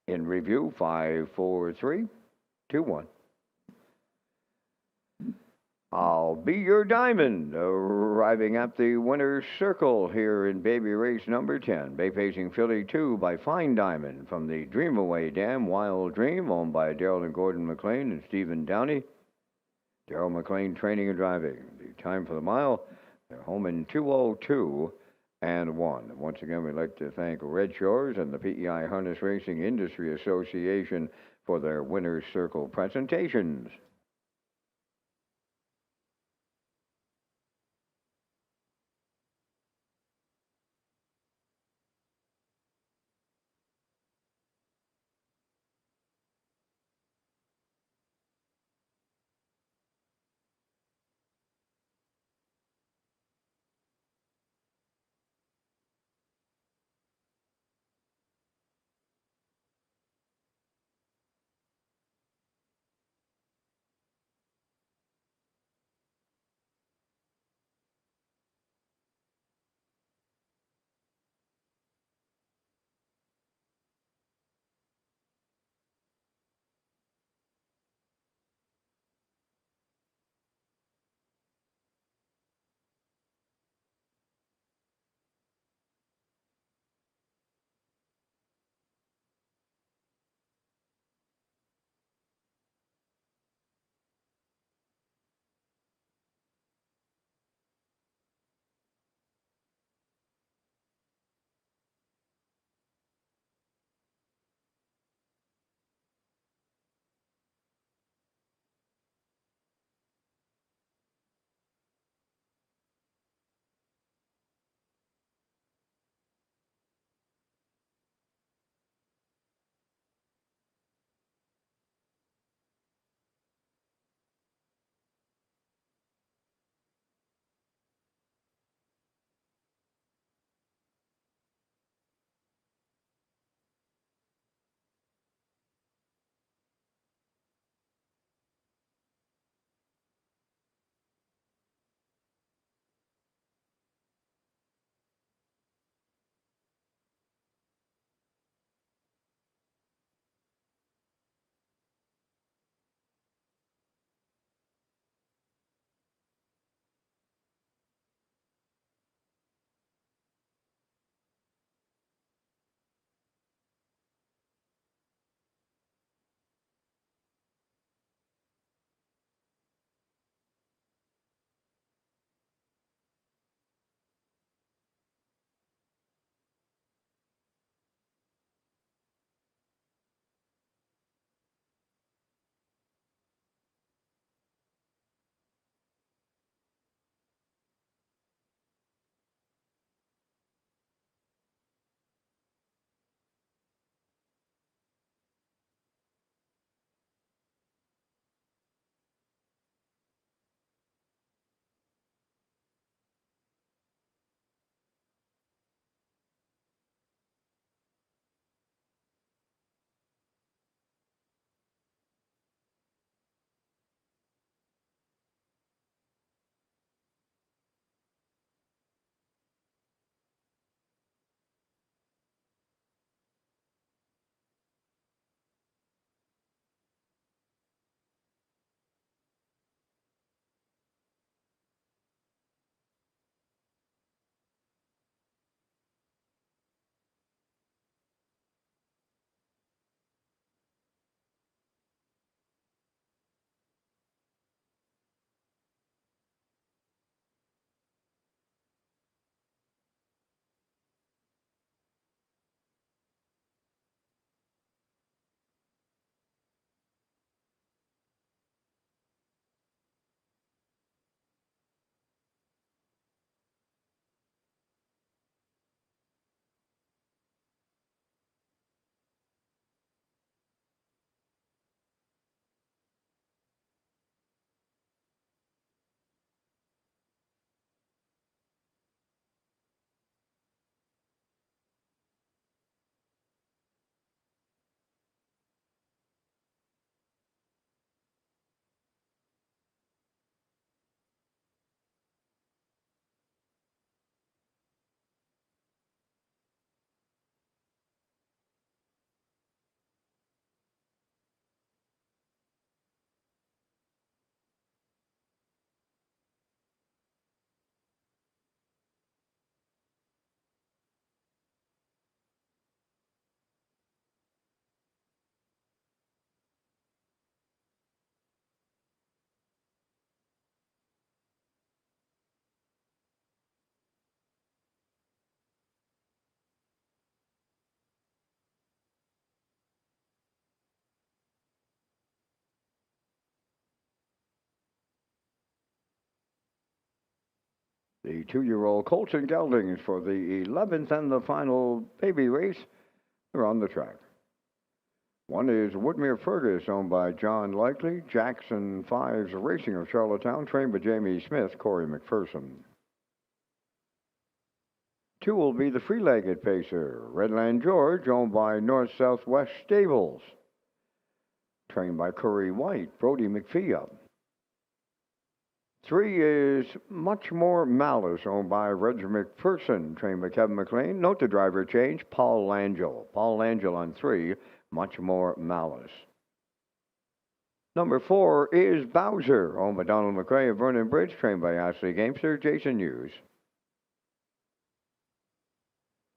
Speaker 1: In review, 5, 4, 3, 2, 1. I'll Be Your Diamond, arriving at the winner's circle here in baby race number 10. Bay facing filly 2 by Fine Diamond from the Dreamaway Dam, Wild Dream, owned by Daryl and Gordon McLean and Stephen Downey. Daryl McLean training and driving. The time for the mile, they're home in 2:02 and 1. Once again, we'd like to thank Redshores and the PEI Harness Racing Industry Association for their winner's circle presentations. The 2-year-old colts and geldings for the 11th and the final baby race are on the track. One is Woodmere Fergus, owned by John Likely, Jackson Fives Racing of Charlottetown, trained by Jamie Smith, Corey McPherson. Two will be the Free-Legged Pacer, Redland George, owned by North Southwest Stables, trained by Curry White, Brody McPhee. Three is Much More Malice, owned by Roger McPherson, trained by Kevin McLean. Note the driver change, Paul Langell. Paul Langell on three, Much More Malice. Number four is Bowser, owned by Donald McRae of Vernon Bridge, trained by Ashley Gamester, Jason Hughes.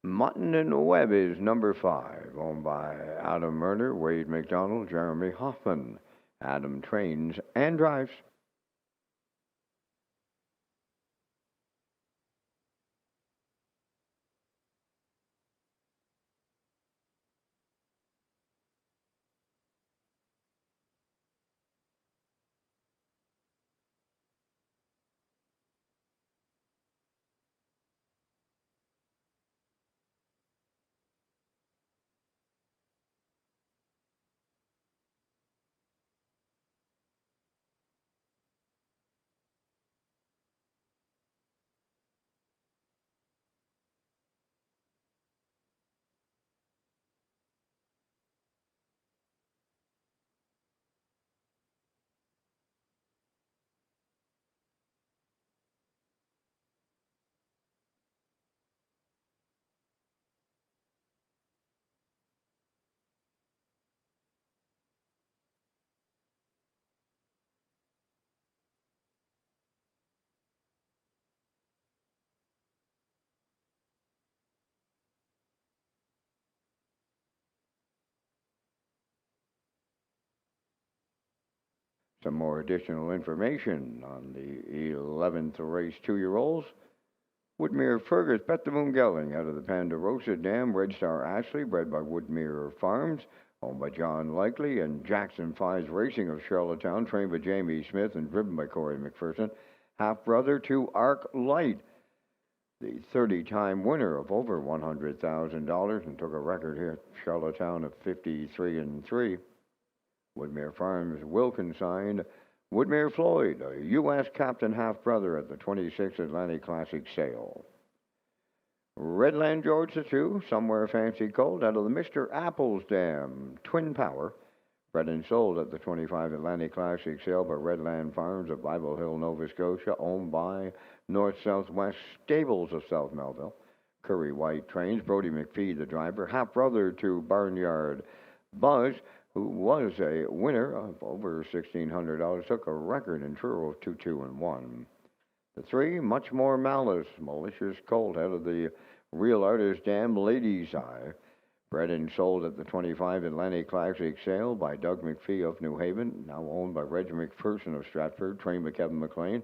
Speaker 1: Mutton and Webb is number five, owned by Adam Murner, Wade McDonald, Jeremy Hoffman. Adam trains and drives. Some more additional information on the 11th race 2-year-olds. Woodmere Fergus, Bet the Moon Gelding out of the Ponderosa Dam, Red Star Ashley, bred by Woodmere Farms, owned by John Likely, and Jackson Fives Racing of Charlottetown, trained by Jamie Smith and driven by Corey McPherson. Half brother to Arc Light, the 30-time winner of over $100,000 and took a record here at Charlottetown of 53-3. Woodmere Farms will consign Woodmere Floyd, a U.S. captain half-brother at the 26th Atlantic Classic sale. Redland George the 2, Somewhere Fancy Colt, out of the Mr. Apples Dam, Twin Power, bred and sold at the 25 Atlantic Classic sale by Redland Farms of Bible Hill, Nova Scotia, owned by North Southwest Stables of South Melville. Curry White trains, Brody McPhee the driver, half-brother to Barnyard Buzz, who was a winner of over $1,600, took a record in Truro of 2-2-1. The three, Much More Malice, malicious colt out of the Real Artist Dam, Ladies' Eye, bred and sold at the 25 Atlantic Classic sale by Doug McPhee of New Haven, now owned by Reg McPherson of Stratford, trained by Kevin McLean.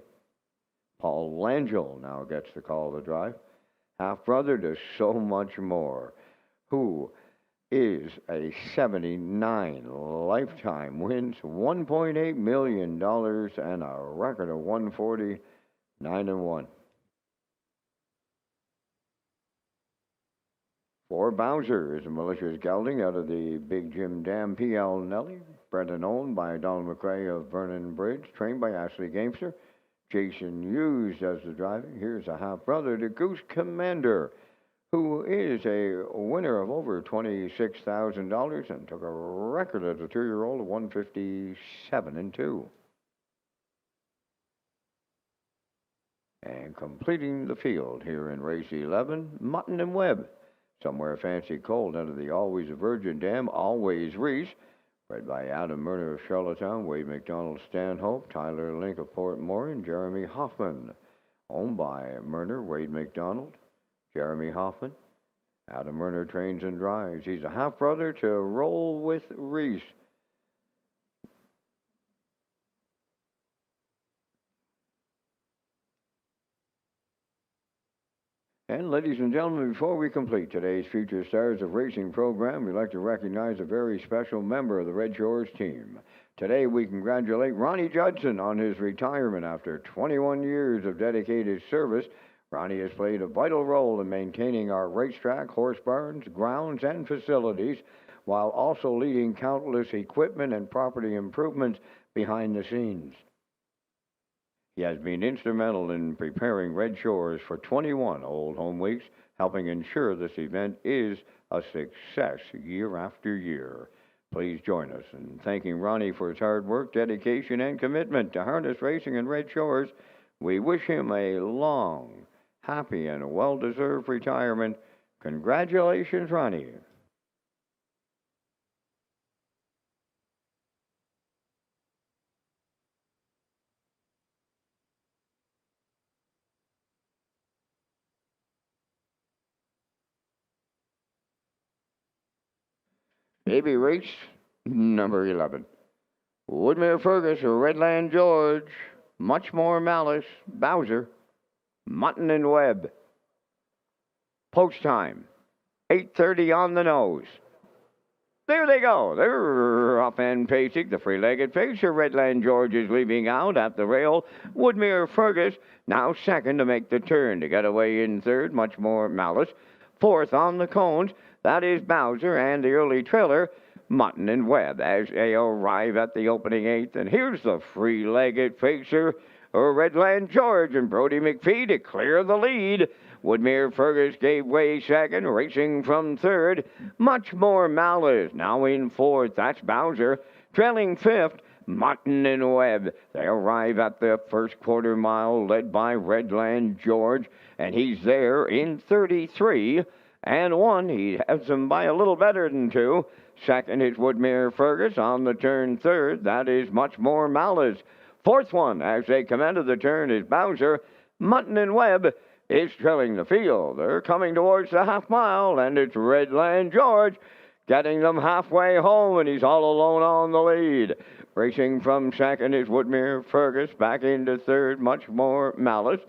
Speaker 1: Paul Langell now gets the call to drive. Half-brother to So Much More, who is a 79 lifetime wins, $1.8 million, and a record of 149-1. For Bowser is a malicious gelding out of the Big Jim Dam, P.L. Nelly, bred and owned by Donald McRae of Vernon Bridge, trained by Ashley Gamester. Jason Hughes does the driving. Here's a half-brother to Goose Commander, who is a winner of over $26,000 and took a record as a 2-year-old of 157-2. And completing the field here in race 11, Mutton and Webb, Somewhere Fancy Colt out of the Always a Virgin Dam, Always Reese, bred by Adam Murner of Charlottetown, Wade McDonald Stanhope, Tyler Link of Portmore, and Jeremy Hoffman, owned by Murner, Wade McDonald, Jeremy Hoffman. Adam Murner trains and drives. He's a half-brother to Roll with Reese. And ladies and gentlemen, before we complete today's Future Stars of Racing program, we'd like to recognize a very special member of the Red Shores team. Today we congratulate Ronnie Judson on his retirement after 21 years of dedicated service. Ronnie has played a vital role in maintaining our racetrack, horse barns, grounds, and facilities, while also leading countless equipment and property improvements behind the scenes. He has been instrumental in preparing Red Shores for 21 Old Home Weeks, helping ensure this event is a success year after year. Please join us in thanking Ronnie for his hard work, dedication, and commitment to harness racing and Red Shores. We wish him a long, happy, and well deserved retirement. Congratulations, Ronnie. Baby race number 11. Woodmere Fergus, Redland George, much more malice, Bowser, Mutton and Webb. Post time, 8:30 on the nose. There they go. They're up and pacing. The three-legged pacer, Redland George, is leaving out at the rail. Woodmere Fergus now second to make the turn. To get away in third, much more malice. Fourth on the cones, that is Bowser and the early trailer, Mutton and Webb, as they arrive at the opening eighth. And here's the three-legged pacer, Redland George and Brody McPhee to clear the lead. Woodmere Fergus gave way second, racing from third. Much more malice now in fourth. That's Bowser. Trailing fifth, Mutton and Webb. They arrive at the first quarter mile, led by Redland George, and he's there in 33 and 1. He has them by a little better than 2. Second is Woodmere Fergus on the turn third. That is much more malice. Fourth one, as they come into the turn, is Bowser. Mutton and Webb is trailing the field. They're coming towards the half mile, and it's Redland George getting them halfway home, and he's all alone on the lead. Racing from second is Woodmere Fergus, back into third, much more malice.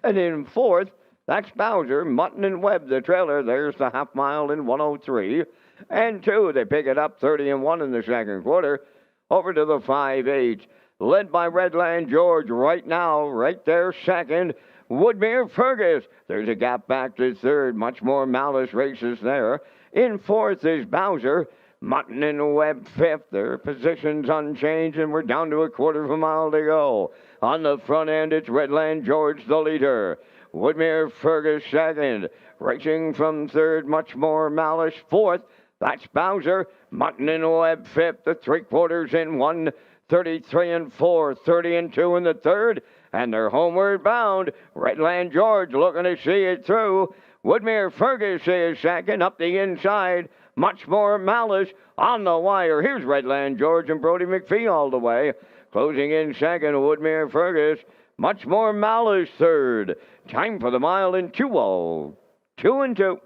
Speaker 1: And in fourth, that's Bowser, Mutton and Webb, the trailer. There's the half mile in 103 and 2. They pick it up 30 and 1 in the second quarter. Over to the 5-8, led by Redland George right now, right there second. Woodmere Fergus. There's a gap back to third. Much more malice races there. In fourth is Bowser. Mutton and Webb fifth. Their positions unchanged, and we're down to a quarter of a mile to go. On the front end, it's Redland George, the leader. Woodmere Fergus second. Racing from third, much more malice fourth. That's Bowser. Mutton and Webb fifth. The three quarters in 1:33 and 4, 30 and 2 in the third. And they're homeward bound. Redland George looking to see it through. Woodmere Fergus is second up the inside. Much more malice on the wire. Here's Redland George and Brody McPhee all the way. Closing in second, Woodmere Fergus. Much more malice third. Time for the mile in 2:02 and 2.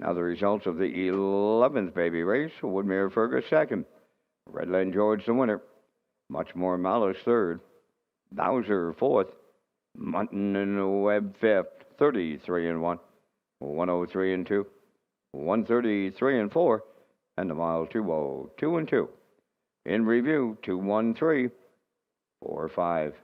Speaker 1: Now the results of the 11th baby race. Woodmere Fergus second. Redland George the winner. Much more malice third. Bowser fourth. Mutton and Webb fifth. 33 and 1. 103 and 2. 133 and 4. And the mile 2:02 and 2. In review, 2:13.45.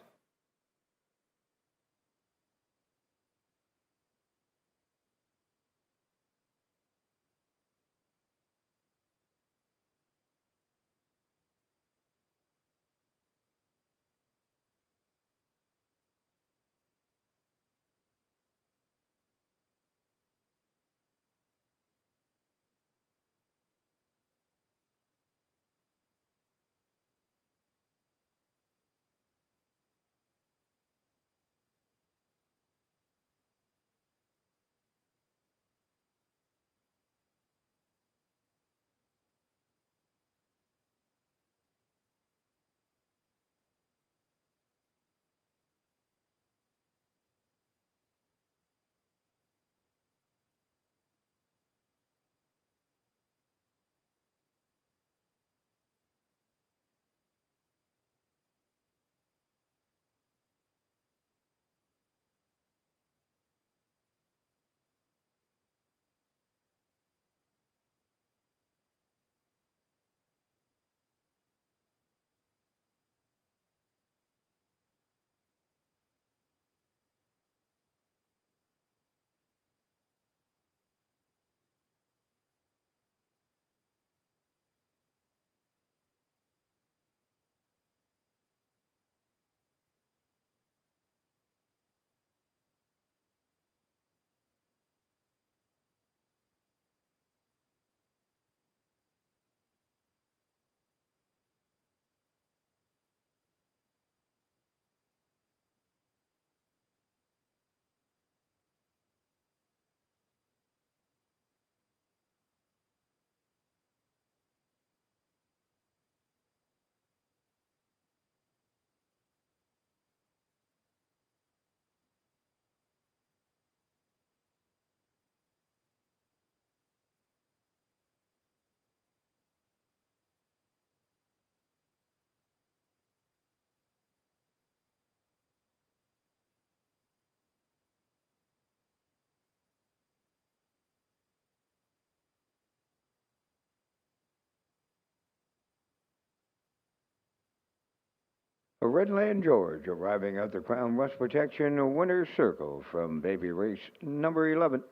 Speaker 1: A Redland George arriving at the Crown West Protection Winner's Circle from baby race number 11.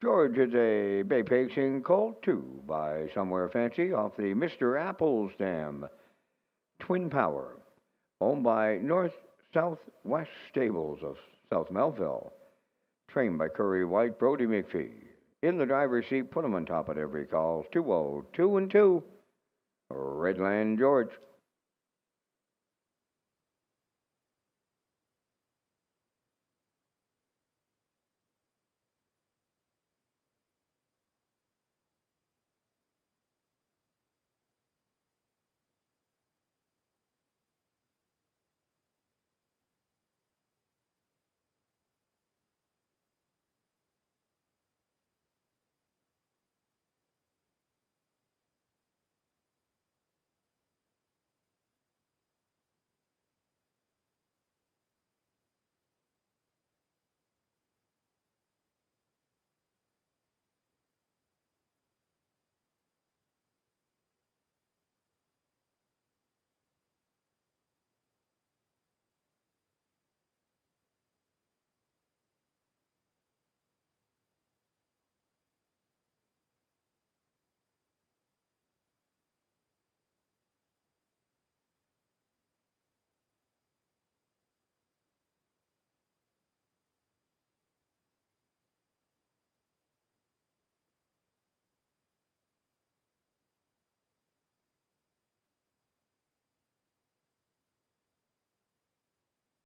Speaker 1: George is a bay pacing colt 2 by Somewhere Fancy off the Mr. Apples Dam Twin Power, owned by North Southwest Stables of South Melville, trained by Curry White, Brody McPhee. In the driver's seat, put him on top at every call. 202 and 2. Redland George.